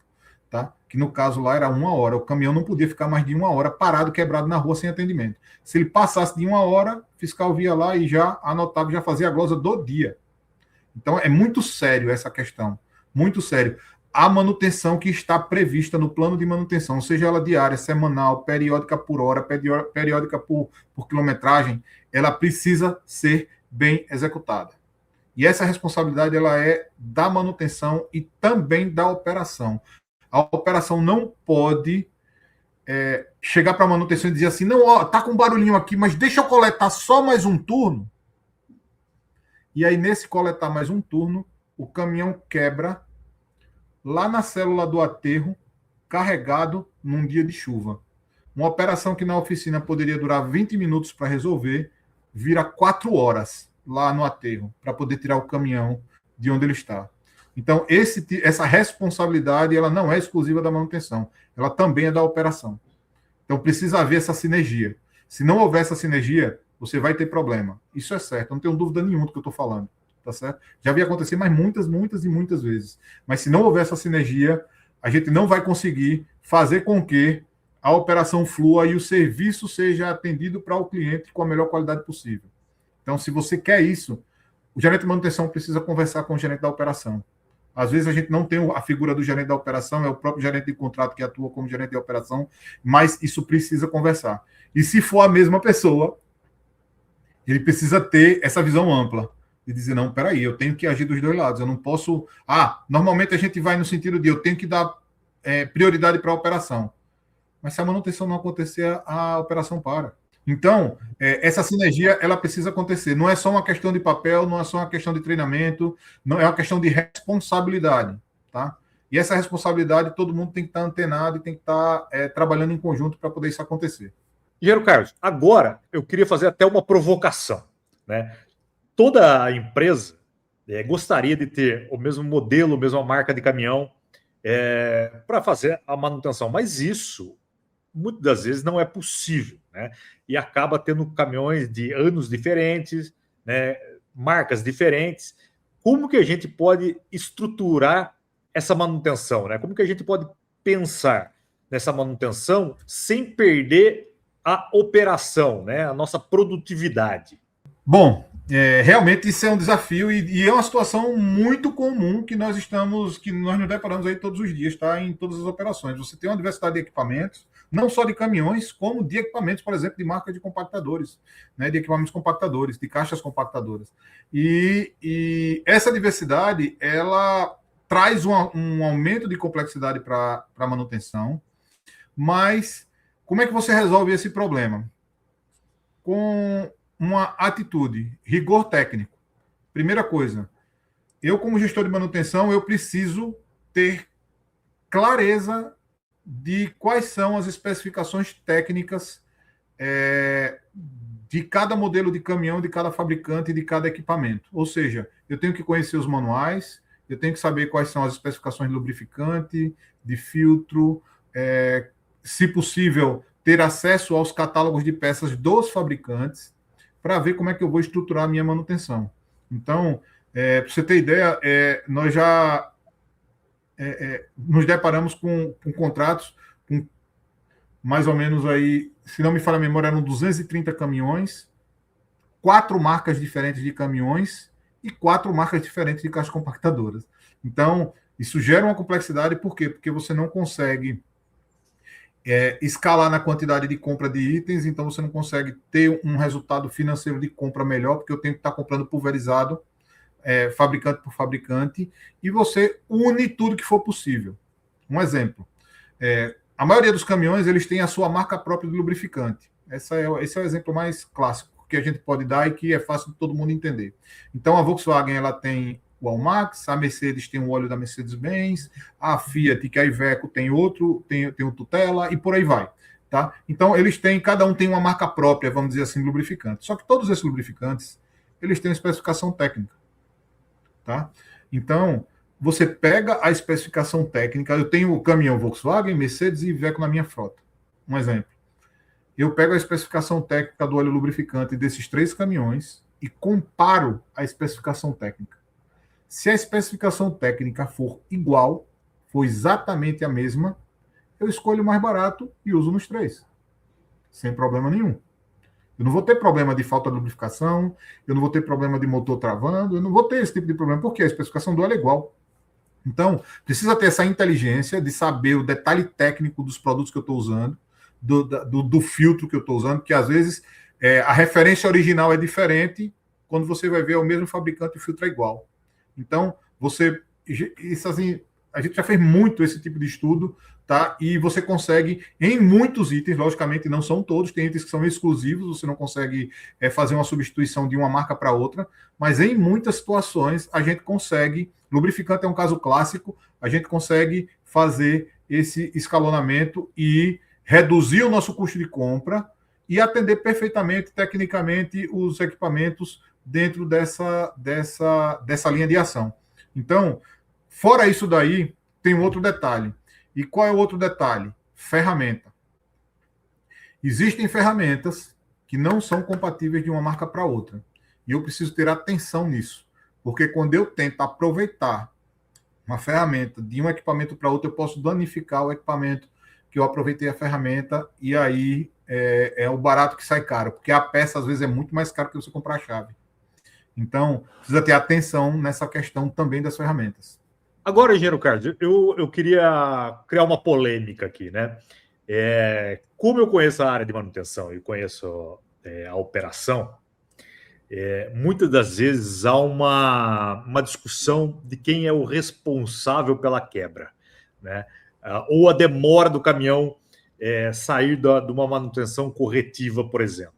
Tá? Que no caso lá era 1 hora. O caminhão não podia ficar mais de 1 hora parado, quebrado na rua sem atendimento. Se ele passasse de 1 hora, o fiscal via lá e já anotava, já fazia a glosa do dia. Então é muito sério essa questão. Muito sério. A manutenção que está prevista no plano de manutenção, seja ela diária, semanal, periódica por hora, periódica por quilometragem, ela precisa ser bem executada. E essa responsabilidade ela é da manutenção e também da operação. A operação não pode chegar para a manutenção e dizer assim, não, ó, tá com um barulhinho aqui, mas deixa eu coletar só mais um turno. E aí, nesse coletar mais um turno, o caminhão quebra lá na célula do aterro, carregado num dia de chuva. Uma operação que na oficina poderia durar 20 minutos para resolver, vira 4 horas lá no aterro, para poder tirar o caminhão de onde ele está. Então, essa responsabilidade ela não é exclusiva da manutenção, ela também é da operação. Então, precisa haver essa sinergia. Se não houver essa sinergia, você vai ter problema. Isso é certo, eu não tenho dúvida nenhuma do que eu estou falando. Tá certo? Já vi acontecer, mas muitas vezes. Mas se não houver essa sinergia, a gente não vai conseguir fazer com que a operação flua e o serviço seja atendido para o cliente com a melhor qualidade possível. Então, se você quer isso, o gerente de manutenção precisa conversar com o gerente da operação. Às vezes a gente não tem a figura do gerente da operação, é o próprio gerente de contrato que atua como gerente de operação, mas isso precisa conversar. E se for a mesma pessoa, ele precisa ter essa visão ampla. E dizer, não, peraí, eu tenho que agir dos dois lados. Eu não posso... normalmente a gente vai no sentido de eu tenho que dar prioridade para a operação. Mas se a manutenção não acontecer, a operação para. Então, essa sinergia, ela precisa acontecer. Não é só uma questão de papel, não é só uma questão de treinamento, não é uma questão de responsabilidade. Tá? E essa responsabilidade, todo mundo tem que estar antenado e tem que estar trabalhando em conjunto para poder isso acontecer. Engenheiro Carlos, agora eu queria fazer até uma provocação, né? Toda empresa gostaria de ter o mesmo modelo, a mesma marca de caminhão para fazer a manutenção, mas isso muitas das vezes não é possível, né? E acaba tendo caminhões de anos diferentes, né? Marcas diferentes. Como que a gente pode estruturar essa manutenção, né? Como que a gente pode pensar nessa manutenção sem perder a operação, né? A nossa produtividade? Bom, realmente isso é um desafio e é uma situação muito comum que nós nos deparamos aí todos os dias, tá? Em todas as operações. Você tem uma diversidade de equipamentos, não só de caminhões, como de equipamentos, por exemplo, de marca de compactadores, né? De equipamentos compactadores, de caixas compactadoras. E essa diversidade, ela traz um aumento de complexidade para a manutenção, mas como é que você resolve esse problema? Com uma atitude, rigor técnico. Primeira coisa, eu como gestor de manutenção, eu preciso ter clareza de quais são as especificações técnicas de cada modelo de caminhão, de cada fabricante e de cada equipamento. Ou seja, eu tenho que conhecer os manuais, eu tenho que saber quais são as especificações de lubrificante, de filtro, se possível, ter acesso aos catálogos de peças dos fabricantes, para ver como é que eu vou estruturar a minha manutenção. Então, para você ter ideia, nós já nos deparamos com contratos com mais ou menos aí, se não me falha a memória, eram 230 caminhões, 4 marcas diferentes de caminhões e 4 marcas diferentes de caixas compactadoras. Então, isso gera uma complexidade, por quê? Porque você não consegue escalar na quantidade de compra de itens, então você não consegue ter um resultado financeiro de compra melhor, porque eu tenho que estar comprando pulverizado, fabricante por fabricante, e você une tudo que for possível. Um exemplo, a maioria dos caminhões eles têm a sua marca própria de lubrificante. Esse é o exemplo mais clássico que a gente pode dar e que é fácil de todo mundo entender. Então, a Volkswagen ela tem o Almax, a Mercedes tem o óleo da Mercedes-Benz, a Fiat, que é a Iveco, tem outro, tem o Tutela, e por aí vai. Tá? Então, cada um tem uma marca própria, vamos dizer assim, lubrificante. Só que todos esses lubrificantes, eles têm uma especificação técnica. Tá? Então, você pega a especificação técnica, eu tenho o caminhão Volkswagen, Mercedes e Iveco na minha frota. Um exemplo. Eu pego a especificação técnica do óleo lubrificante desses 3 caminhões e comparo a especificação técnica. Se a especificação técnica for igual, for exatamente a mesma, eu escolho o mais barato e uso nos 3. Sem problema nenhum. Eu não vou ter problema de falta de lubrificação, eu não vou ter problema de motor travando, eu não vou ter esse tipo de problema, porque a especificação do óleo é igual. Então, precisa ter essa inteligência de saber o detalhe técnico dos produtos que eu estou usando, do filtro que eu estou usando, porque às vezes a referência original é diferente, quando você vai ver é o mesmo fabricante e o filtro é igual. Então, isso assim, a gente já fez muito esse tipo de estudo, tá? E você consegue, em muitos itens, logicamente não são todos, tem itens que são exclusivos, você não consegue fazer uma substituição de uma marca para outra, mas em muitas situações a gente consegue, lubrificante é um caso clássico, a gente consegue fazer esse escalonamento e reduzir o nosso custo de compra e atender perfeitamente, tecnicamente, os equipamentos dentro dessa linha de ação. Então, fora isso daí, tem um outro detalhe. E qual é o outro detalhe? Ferramenta. Existem ferramentas que não são compatíveis de uma marca para outra. E eu preciso ter atenção nisso. Porque quando eu tento aproveitar uma ferramenta de um equipamento para outro, eu posso danificar o equipamento que eu aproveitei a ferramenta e aí é o barato que sai caro. Porque a peça, às vezes, é muito mais cara que você comprar a chave. Então, precisa ter atenção nessa questão também das ferramentas. Agora, engenheiro Carlos, eu queria criar uma polêmica aqui, né? Como eu conheço a área de manutenção e conheço a operação, muitas das vezes há uma discussão de quem é o responsável pela quebra, né? Ou a demora do caminhão sair de uma manutenção corretiva, por exemplo.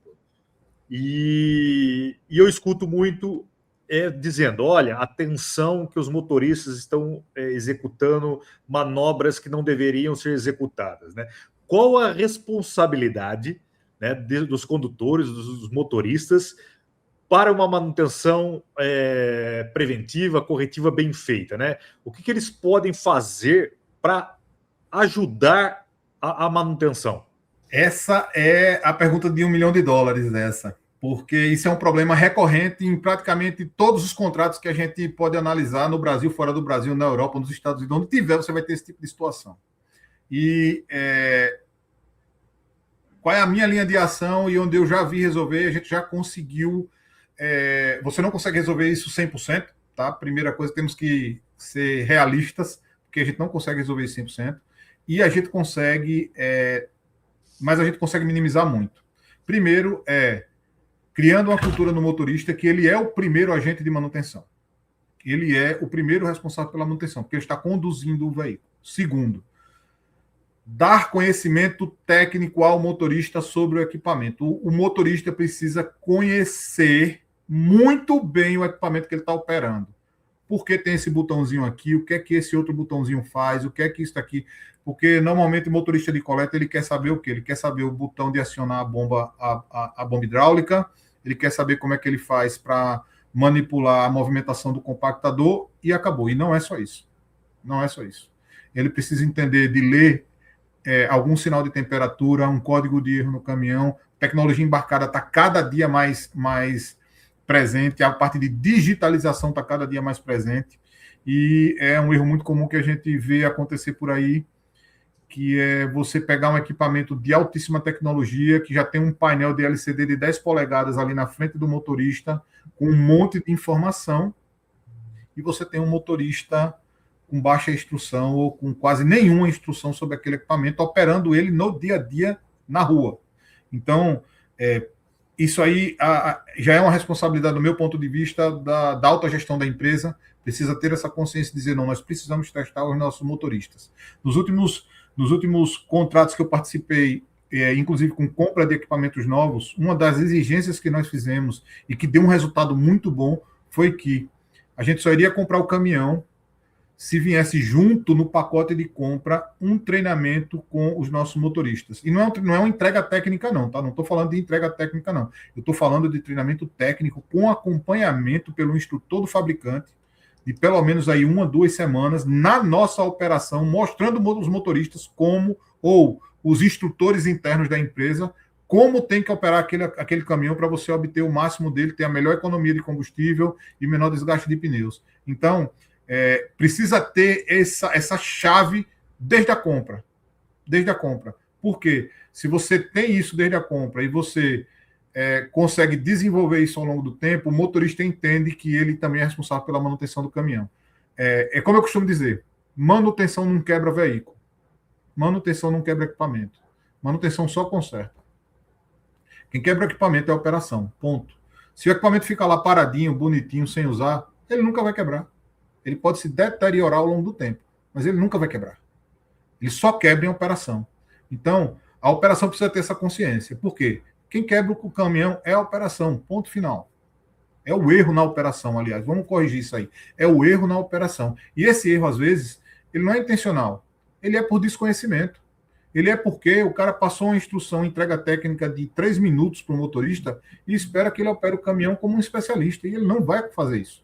E eu escuto muito dizendo, olha, atenção que os motoristas estão executando manobras que não deveriam ser executadas, né? Qual a responsabilidade, né, dos condutores, dos motoristas, para uma manutenção preventiva, corretiva bem feita, né? O que eles podem fazer para ajudar a manutenção? Essa é a pergunta de US$ 1 milhão dessa, porque isso é um problema recorrente em praticamente todos os contratos que a gente pode analisar no Brasil, fora do Brasil, na Europa, nos Estados Unidos, onde tiver, você vai ter esse tipo de situação. E qual é a minha linha de ação e onde eu já vi resolver, a gente já conseguiu. Você não consegue resolver isso 100%, tá? Primeira coisa, temos que ser realistas, porque a gente não consegue resolver isso 100%, e a gente consegue, mas a gente consegue minimizar muito. Primeiro, criando uma cultura no motorista que ele é o primeiro agente de manutenção. Ele é o primeiro responsável pela manutenção, porque ele está conduzindo o veículo. Segundo, dar conhecimento técnico ao motorista sobre o equipamento. O motorista precisa conhecer muito bem o equipamento que ele está operando. Por que tem esse botãozinho aqui? O que é que esse outro botãozinho faz? O que é que isso aqui? Porque normalmente o motorista de coleta ele quer saber o quê? Ele quer saber o botão de acionar a bomba hidráulica, ele quer saber como é que ele faz para manipular a movimentação do compactador e acabou. E não é só isso. Não é só isso. Ele precisa entender de ler algum sinal de temperatura, um código de erro no caminhão. A tecnologia embarcada está cada dia mais presente, a parte de digitalização está cada dia mais presente, e é um erro muito comum que a gente vê acontecer por aí, que é você pegar um equipamento de altíssima tecnologia, que já tem um painel de LCD de 10 polegadas ali na frente do motorista, com um monte de informação, e você tem um motorista com baixa instrução ou com quase nenhuma instrução sobre aquele equipamento, operando ele no dia a dia na rua. Então, isso aí já é uma responsabilidade, do meu ponto de vista, da alta gestão da empresa. Precisa ter essa consciência de dizer, não, nós precisamos testar os nossos motoristas. Nos últimos contratos que eu participei, inclusive com compra de equipamentos novos, uma das exigências que nós fizemos e que deu um resultado muito bom foi que a gente só iria comprar o caminhão se viesse junto no pacote de compra um treinamento com os nossos motoristas. E não é uma entrega técnica, não, tá? Não estou falando de entrega técnica, não. Eu estou falando de treinamento técnico com acompanhamento pelo instrutor do fabricante, de pelo menos aí 1 a 2 semanas, na nossa operação, mostrando os motoristas como, ou os instrutores internos da empresa, como tem que operar aquele caminhão para você obter o máximo dele, ter a melhor economia de combustível e menor desgaste de pneus. Então, precisa ter essa chave desde a compra. Desde a compra. Por quê? Se você tem isso desde a compra e você consegue desenvolver isso ao longo do tempo, o motorista entende que ele também é responsável pela manutenção do caminhão. É como eu costumo dizer, manutenção não quebra veículo. Manutenção não quebra equipamento. Manutenção só conserta. Quem quebra o equipamento é a operação. Ponto. Se o equipamento fica lá paradinho, bonitinho, sem usar, ele nunca vai quebrar. Ele pode se deteriorar ao longo do tempo, mas ele nunca vai quebrar. Ele só quebra em operação. Então, a operação precisa ter essa consciência. Por quê? Quem quebra o caminhão é a operação, ponto final. É o erro na operação, aliás. Vamos corrigir isso aí. É o erro na operação. E esse erro, às vezes, ele não é intencional. Ele é por desconhecimento. Ele é porque o cara passou uma instrução, entrega técnica de 3 minutos para o motorista e espera que ele opere o caminhão como um especialista. E ele não vai fazer isso.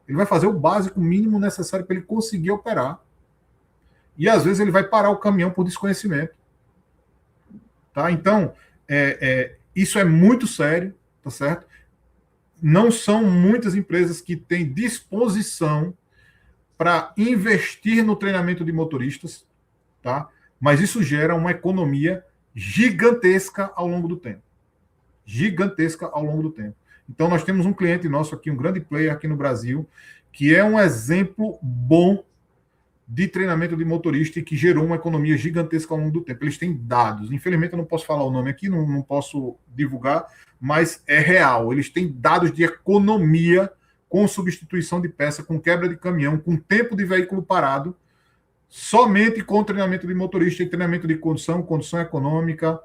Ele vai fazer o básico, mínimo necessário para ele conseguir operar. E às vezes ele vai parar o caminhão por desconhecimento. Tá? Então, isso é muito sério, tá certo? Não são muitas empresas que têm disposição para investir no treinamento de motoristas, tá? Mas isso gera uma economia gigantesca ao longo do tempo. Gigantesca ao longo do tempo. Então, nós temos um cliente nosso aqui, um grande player aqui no Brasil, que é um exemplo bom de treinamento de motorista e que gerou uma economia gigantesca ao longo do tempo. Eles têm dados. Infelizmente, eu não posso falar o nome aqui, não posso divulgar, mas é real. Eles têm dados de economia com substituição de peça, com quebra de caminhão, com tempo de veículo parado, somente com treinamento de motorista e treinamento de condução econômica,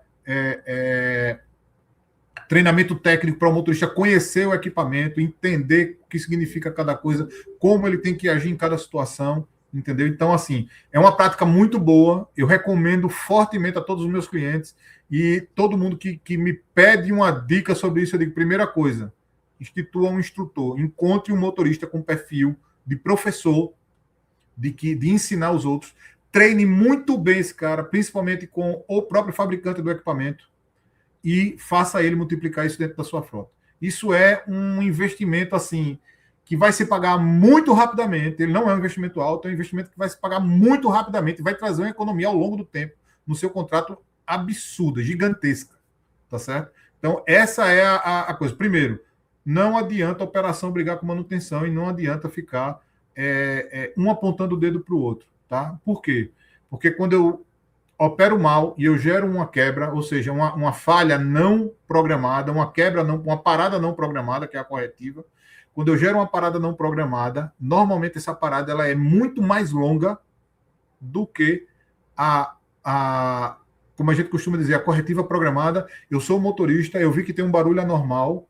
treinamento técnico para o motorista conhecer o equipamento, entender o que significa cada coisa, como ele tem que agir em cada situação, entendeu? Então, assim, é uma prática muito boa, eu recomendo fortemente a todos os meus clientes e todo mundo que me pede uma dica sobre isso, eu digo, primeira coisa, institua um instrutor, encontre um motorista com perfil de professor, de ensinar os outros, treine muito bem esse cara, principalmente com o próprio fabricante do equipamento, e faça ele multiplicar isso dentro da sua frota. Isso é um investimento assim que vai se pagar muito rapidamente. Ele não é um investimento alto, é um investimento que vai se pagar muito rapidamente e vai trazer uma economia ao longo do tempo no seu contrato absurda, gigantesca, tá certo? Então essa é a coisa. Primeiro, não adianta a operação brigar com manutenção e não adianta ficar um apontando o dedo para o outro, tá? Por quê? Porque quando eu opero mal e eu gero uma quebra, ou seja, uma falha não programada, uma parada não programada, que é a corretiva. Quando eu gero uma parada não programada, normalmente essa parada ela é muito mais longa do que como a gente costuma dizer, a corretiva programada. Eu sou motorista, eu vi que tem um barulho anormal,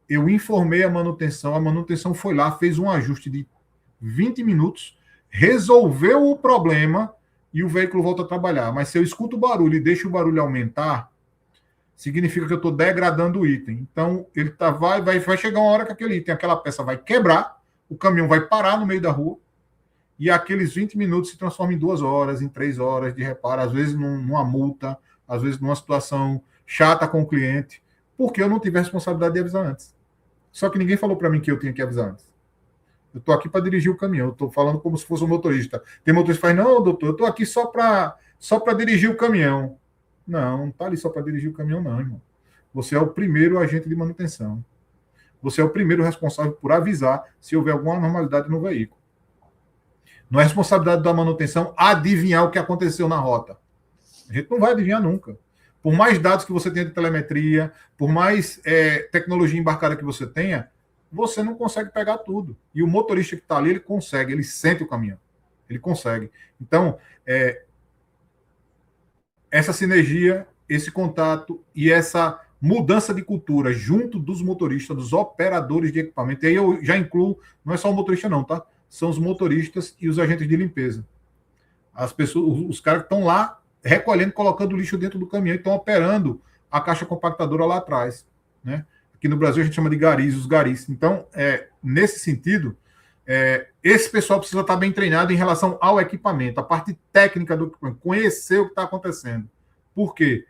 eu informei a manutenção foi lá, fez um ajuste de 20 minutos, resolveu o problema e o veículo volta a trabalhar. Mas se eu escuto o barulho e deixo o barulho aumentar, significa que eu estou degradando o item. Então, ele vai chegar uma hora que aquele item, aquela peça vai quebrar, o caminhão vai parar no meio da rua, e aqueles 20 minutos se transformam em 2 horas, em 3 horas de reparo, às vezes numa multa, às vezes numa situação chata com o cliente, porque eu não tive a responsabilidade de avisar antes. Só que ninguém falou para mim que eu tinha que avisar antes. Eu estou aqui para dirigir o caminhão, eu estou falando como se fosse um motorista. Tem motorista que faz, não, doutor, eu estou aqui só para dirigir o caminhão. Não está ali só para dirigir o caminhão, não, irmão. Você é o primeiro agente de manutenção. Você é o primeiro responsável por avisar se houver alguma anormalidade no veículo. Não é responsabilidade da manutenção adivinhar o que aconteceu na rota. A gente não vai adivinhar nunca. Por mais dados que você tenha de telemetria, por mais tecnologia embarcada que você tenha, você não consegue pegar tudo. E o motorista que está ali, ele consegue, ele sente o caminhão. Ele consegue. Então, essa sinergia, esse contato e essa mudança de cultura junto dos motoristas, dos operadores de equipamento, e aí eu já incluo, não é só o motorista não, tá? São os motoristas e os agentes de limpeza. As pessoas, os caras que estão lá recolhendo, colocando lixo dentro do caminhão e estão operando a caixa compactadora lá atrás, né? Aqui no Brasil a gente chama de garis, os garis. Então, nesse sentido, esse pessoal precisa estar bem treinado em relação ao equipamento, a parte técnica do equipamento, conhecer o que está acontecendo. Por quê?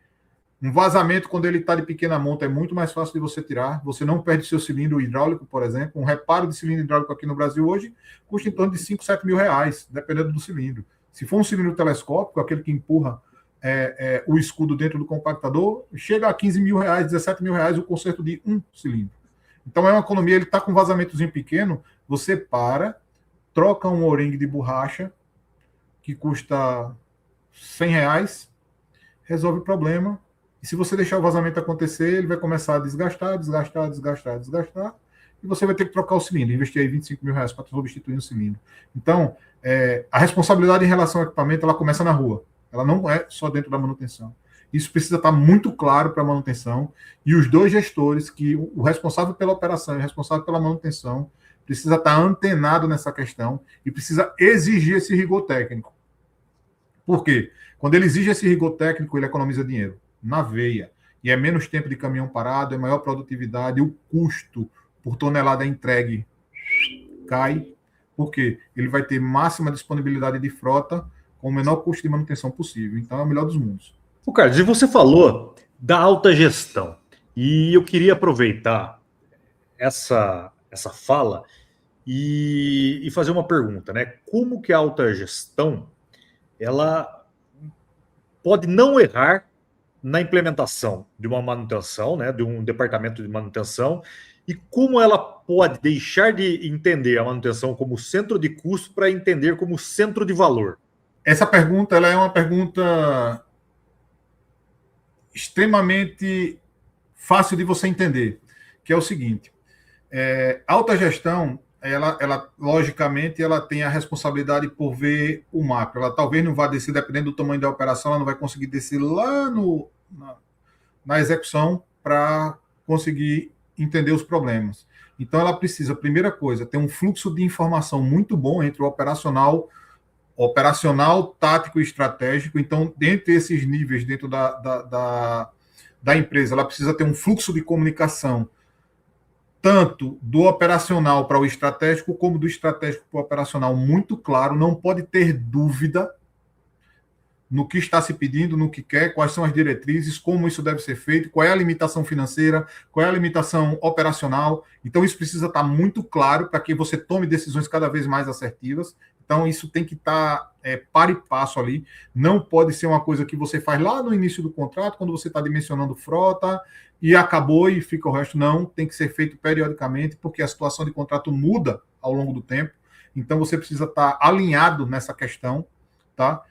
Um vazamento, quando ele está de pequena monta, é muito mais fácil de você tirar. Você não perde seu cilindro hidráulico, por exemplo. Um reparo de cilindro hidráulico aqui no Brasil hoje custa em torno de 5, 7 mil reais, dependendo do cilindro. Se for um cilindro telescópico, aquele que empurra o escudo dentro do compactador, chega a 15 mil reais, 17 mil reais o conserto de um cilindro. Então é uma economia, ele está com um vazamentozinho pequeno, você troca um O-ring de borracha, que custa 100 reais, resolve o problema, e se você deixar o vazamento acontecer, ele vai começar a desgastar, e você vai ter que trocar o cilindro, investir aí 25 mil reais para substituir um cilindro. Então, a responsabilidade em relação ao equipamento, ela começa na rua. Ela não é só dentro da manutenção. Isso precisa estar muito claro para a manutenção, e os dois gestores, que o responsável pela operação e o responsável pela manutenção, precisa estar antenado nessa questão e precisa exigir esse rigor técnico. Por quê? Quando ele exige esse rigor técnico, ele economiza dinheiro na veia. E é menos tempo de caminhão parado, é maior produtividade, o custo por tonelada entregue cai. Por quê? Ele vai ter máxima disponibilidade de frota com o menor custo de manutenção possível. Então, é o melhor dos mundos. O Carlos, e você falou da alta gestão. E eu queria aproveitar essa fala e fazer uma pergunta, né? Como que a alta gestão ela pode não errar na implementação de uma manutenção, né, de um departamento de manutenção, e como ela pode deixar de entender a manutenção como centro de custo para entender como centro de valor? Essa pergunta ela é uma pergunta extremamente fácil de você entender, que é o seguinte: alta gestão, ela logicamente ela tem a responsabilidade por ver o macro. Ela talvez não vá descer, dependendo do tamanho da operação, ela não vai conseguir descer lá na execução para conseguir entender os problemas. Então, ela precisa, primeira coisa, ter um fluxo de informação muito bom entre o operacional, tático e estratégico. Então, dentre esses níveis, dentro da empresa, ela precisa ter um fluxo de comunicação, tanto do operacional para o estratégico, como do estratégico para o operacional, muito claro, não pode ter dúvida no que está se pedindo, no que quer, quais são as diretrizes, como isso deve ser feito, qual é a limitação financeira, qual é a limitação operacional. Então, isso precisa estar muito claro para que você tome decisões cada vez mais assertivas. Então, isso tem que estar par e passo ali. Não pode ser uma coisa que você faz lá no início do contrato, quando você está dimensionando frota, e acabou e fica o resto. Não, tem que ser feito periodicamente, porque a situação de contrato muda ao longo do tempo. Então, você precisa estar alinhado nessa questão, tá?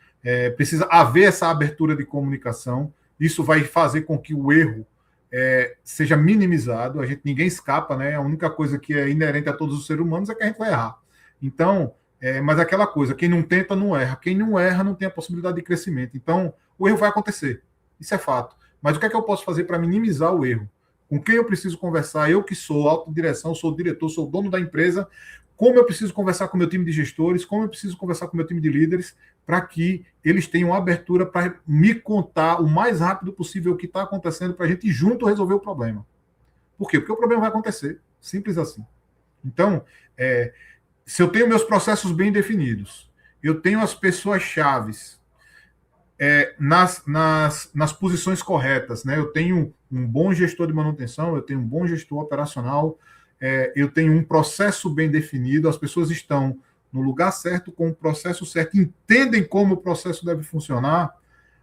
Precisa haver essa abertura de comunicação. Isso vai fazer com que o erro seja minimizado. Ninguém escapa, né? A única coisa que é inerente a todos os seres humanos é que a gente vai errar. Então, mas aquela coisa, quem não tenta não erra. Quem não erra não tem a possibilidade de crescimento. Então, o erro vai acontecer. Isso é fato. Mas o que é que eu posso fazer para minimizar o erro? Com quem eu preciso conversar? Eu que sou autodireção, sou diretor, sou dono da empresa. Como eu preciso conversar com o meu time de gestores? Como eu preciso conversar com o meu time de líderes? Para que eles tenham abertura para me contar o mais rápido possível o que está acontecendo, para a gente junto resolver o problema. Por quê? Porque o problema vai acontecer. Simples assim. Então, se eu tenho meus processos bem definidos, eu tenho as pessoas-chaves nas posições corretas, né? Eu tenho um bom gestor de manutenção, eu tenho um bom gestor operacional, eu tenho um processo bem definido, as pessoas estão no lugar certo, com o processo certo, entendem como o processo deve funcionar,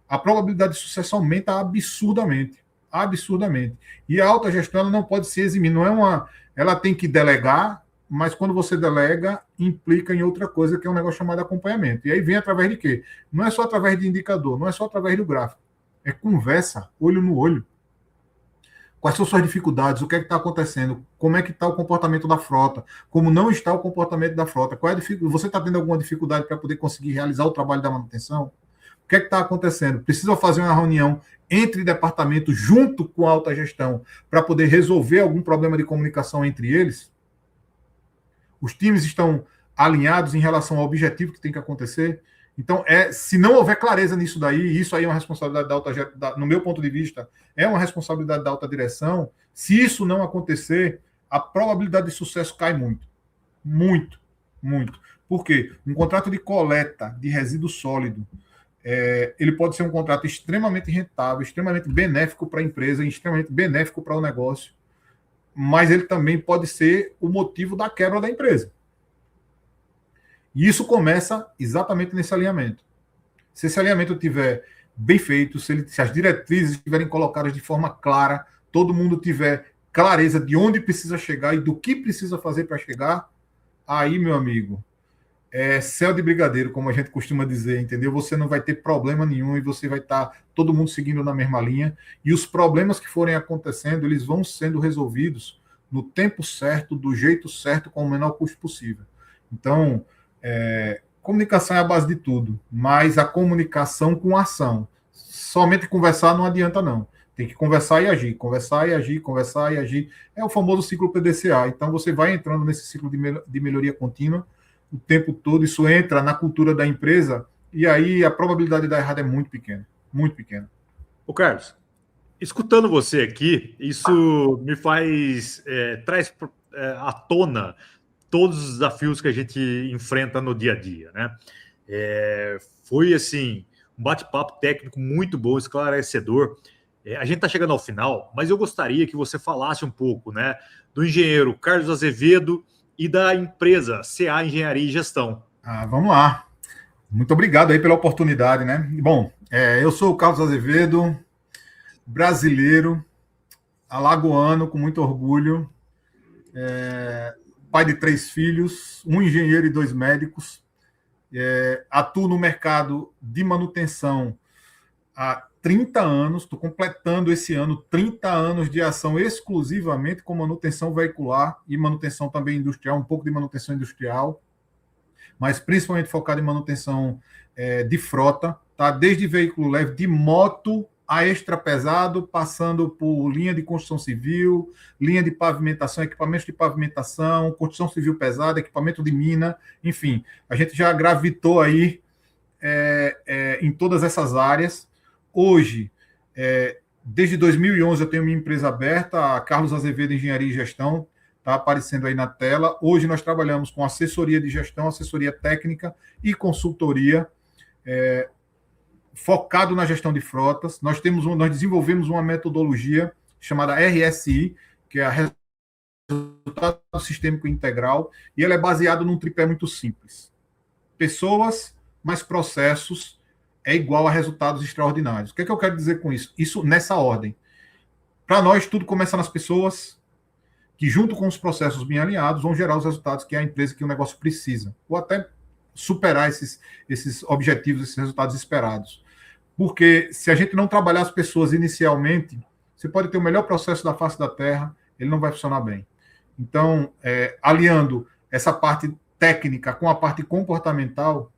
a probabilidade de sucesso aumenta absurdamente. Absurdamente. E a alta gestão ela não pode se eximir. Ela tem que delegar, mas quando você delega, implica em outra coisa, que é um negócio chamado acompanhamento. E aí vem através de quê? Não é só através de indicador, não é só através do gráfico. É conversa, olho no olho. Quais são suas dificuldades? O que é que está acontecendo? Como é que está o comportamento da frota? Como não está o comportamento da frota? Você está tendo alguma dificuldade para poder conseguir realizar o trabalho da manutenção? O que é que está acontecendo? Precisa fazer uma reunião entre departamentos junto com a alta gestão para poder resolver algum problema de comunicação entre eles? Os times estão alinhados em relação ao objetivo que tem que acontecer? Então, se não houver clareza nisso daí, isso aí é uma responsabilidade da alta, no meu ponto de vista, é uma responsabilidade da alta direção. Se isso não acontecer, a probabilidade de sucesso cai muito. Muito, muito. Por quê? Um contrato de coleta de resíduo sólido, ele pode ser um contrato extremamente rentável, extremamente benéfico para a empresa, extremamente benéfico para o negócio, mas ele também pode ser o motivo da quebra da empresa. E isso começa exatamente nesse alinhamento. Se esse alinhamento estiver bem feito, se as diretrizes estiverem colocadas de forma clara, todo mundo tiver clareza de onde precisa chegar e do que precisa fazer para chegar, aí, meu amigo, céu de brigadeiro, como a gente costuma dizer, entendeu? Você não vai ter problema nenhum e você vai estar todo mundo seguindo na mesma linha. E os problemas que forem acontecendo, eles vão sendo resolvidos no tempo certo, do jeito certo, com o menor custo possível. Então, comunicação é a base de tudo, mas a comunicação com ação. Somente conversar não adianta, não. Tem que conversar e agir, conversar e agir, conversar e agir. É o famoso ciclo PDCA. Então, você vai entrando nesse ciclo de melhoria contínua o tempo todo. Isso entra na cultura da empresa e aí a probabilidade de dar errado é muito pequena. Muito pequena. Ô, Carlos, escutando você aqui, isso me traz à tona todos os desafios que a gente enfrenta no dia a dia, né? Foi, assim, um bate-papo técnico muito bom, esclarecedor. A gente está chegando ao final, mas eu gostaria que você falasse um pouco, né, do engenheiro Carlos Azevedo e da empresa CA Engenharia e Gestão. Vamos lá. Muito obrigado aí pela oportunidade, né? Bom, eu sou o Carlos Azevedo, brasileiro, alagoano, com muito orgulho, pai de 3 filhos, um engenheiro e 2 médicos, atuo no mercado de manutenção há 30 anos, estou completando esse ano 30 anos de ação exclusivamente com manutenção veicular e manutenção também industrial, um pouco de manutenção industrial, mas principalmente focado em manutenção de frota, tá? Desde veículo leve, de moto a extra pesado, passando por linha de construção civil, linha de pavimentação, equipamentos de pavimentação, construção civil pesada, equipamento de mina, enfim, a gente já gravitou aí em todas essas áreas. Hoje, desde 2011 eu tenho minha empresa aberta, a Carlos Azevedo Engenharia e Gestão, está aparecendo aí na tela. Hoje nós trabalhamos com assessoria de gestão, assessoria técnica e consultoria, focado na gestão de frotas. Nós desenvolvemos uma metodologia chamada RSI, que é a Resultado Sistêmico Integral, e ela é baseada num tripé muito simples. Pessoas mais processos é igual a resultados extraordinários. O que é que eu quero dizer com isso? Isso nessa ordem. Para nós, tudo começa nas pessoas, que junto com os processos bem alinhados vão gerar os resultados que a empresa, que o negócio precisa, ou até superar esses objetivos, esses resultados esperados. Porque se a gente não trabalhar as pessoas inicialmente, você pode ter o melhor processo da face da Terra, ele não vai funcionar bem. Então, aliando essa parte técnica com a parte comportamental,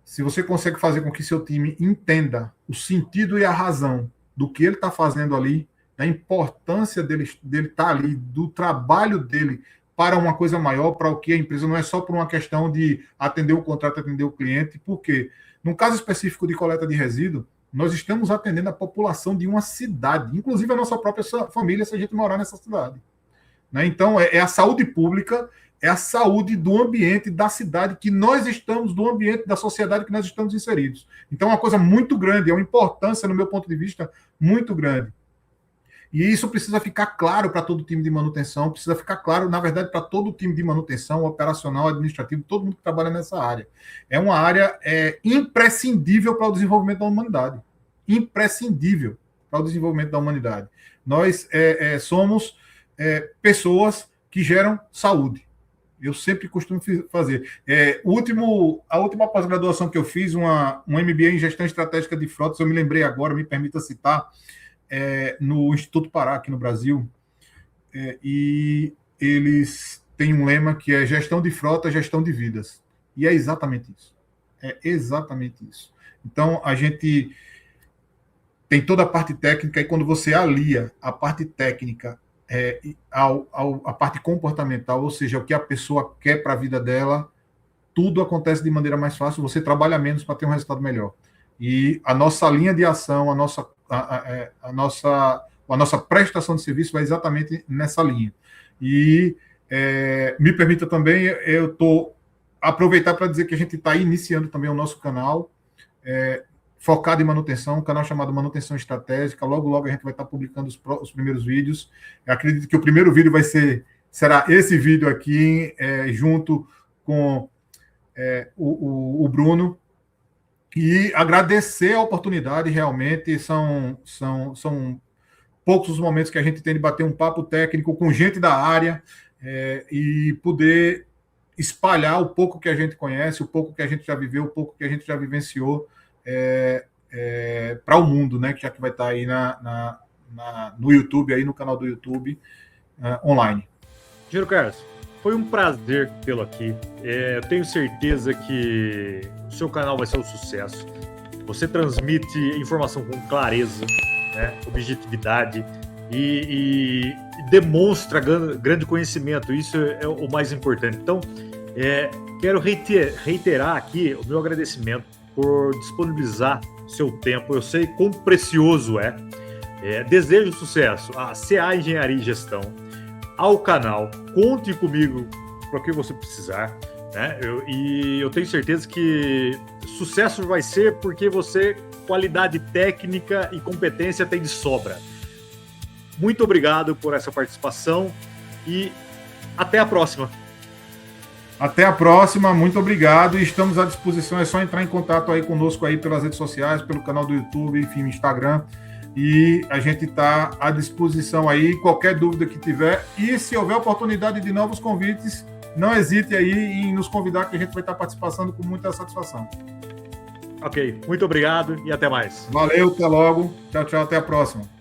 se você consegue fazer com que seu time entenda o sentido e a razão do que ele está fazendo ali, da importância dele estar ali, do trabalho dele para uma coisa maior, para o que a empresa, não é só por uma questão de atender o contrato, atender o cliente, porque, no caso específico de coleta de resíduo, nós estamos atendendo a população de uma cidade, inclusive a nossa própria família, se a gente morar nessa cidade. Né? Então, é a saúde pública, é a saúde do ambiente da cidade que nós estamos, do ambiente da sociedade que nós estamos inseridos. Então, é uma coisa muito grande, é uma importância, no meu ponto de vista, muito grande. E isso precisa ficar claro para todo o time de manutenção, precisa ficar claro, na verdade, para todo o time de manutenção, operacional, administrativo, todo mundo que trabalha nessa área. É uma área imprescindível para o desenvolvimento da humanidade. Imprescindível para o desenvolvimento da humanidade. Nós somos pessoas que geram saúde. Eu sempre costumo fazer. A última pós-graduação que eu fiz, um MBA em Gestão Estratégica de Frotas, eu me lembrei agora, me permita citar, no Instituto Pará, aqui no Brasil, e eles têm um lema que é gestão de frota, gestão de vidas. E é exatamente isso. É exatamente isso. Então, a gente tem toda a parte técnica, e quando você alia a parte técnica a parte comportamental, ou seja, o que a pessoa quer para a vida dela, tudo acontece de maneira mais fácil, você trabalha menos para ter um resultado melhor. E a nossa linha de ação, a nossa prestação de serviço vai exatamente nessa linha. E me permita também, eu estou aproveitar para dizer que a gente está iniciando também o nosso canal, focado em manutenção, um canal chamado Manutenção Estratégica. Logo, logo a gente vai estar publicando os primeiros vídeos. Eu acredito que o primeiro vídeo será esse vídeo aqui, junto com o Bruno. E agradecer a oportunidade, realmente, são poucos os momentos que a gente tem de bater um papo técnico com gente da área e poder espalhar o pouco que a gente conhece, o pouco que a gente já viveu, o pouco que a gente já vivenciou para o mundo, né? Já que vai estar aí no YouTube, aí no canal do YouTube online. Engenheiro Carlos, foi um prazer tê-lo aqui. Eu tenho certeza que o seu canal vai ser um sucesso. Você transmite informação com clareza, né, objetividade e demonstra grande conhecimento. Isso é o mais importante. Então, quero reiterar aqui o meu agradecimento por disponibilizar seu tempo. Eu sei quão precioso é. Desejo sucesso à CA Engenharia e Gestão, ao canal. Conte comigo para o que você precisar, né? Eu tenho certeza que sucesso vai ser porque você, qualidade técnica e competência, tem de sobra. Muito obrigado por essa participação e até a próxima. Até a próxima, muito obrigado e estamos à disposição. É só entrar em contato aí conosco aí pelas redes sociais, pelo canal do YouTube, enfim, Instagram. E a gente está à disposição aí, qualquer dúvida que tiver. E se houver oportunidade de novos convites, não hesite aí em nos convidar, que a gente vai estar participando com muita satisfação. Ok, muito obrigado e até mais. Valeu, até logo. Tchau, tchau, até a próxima.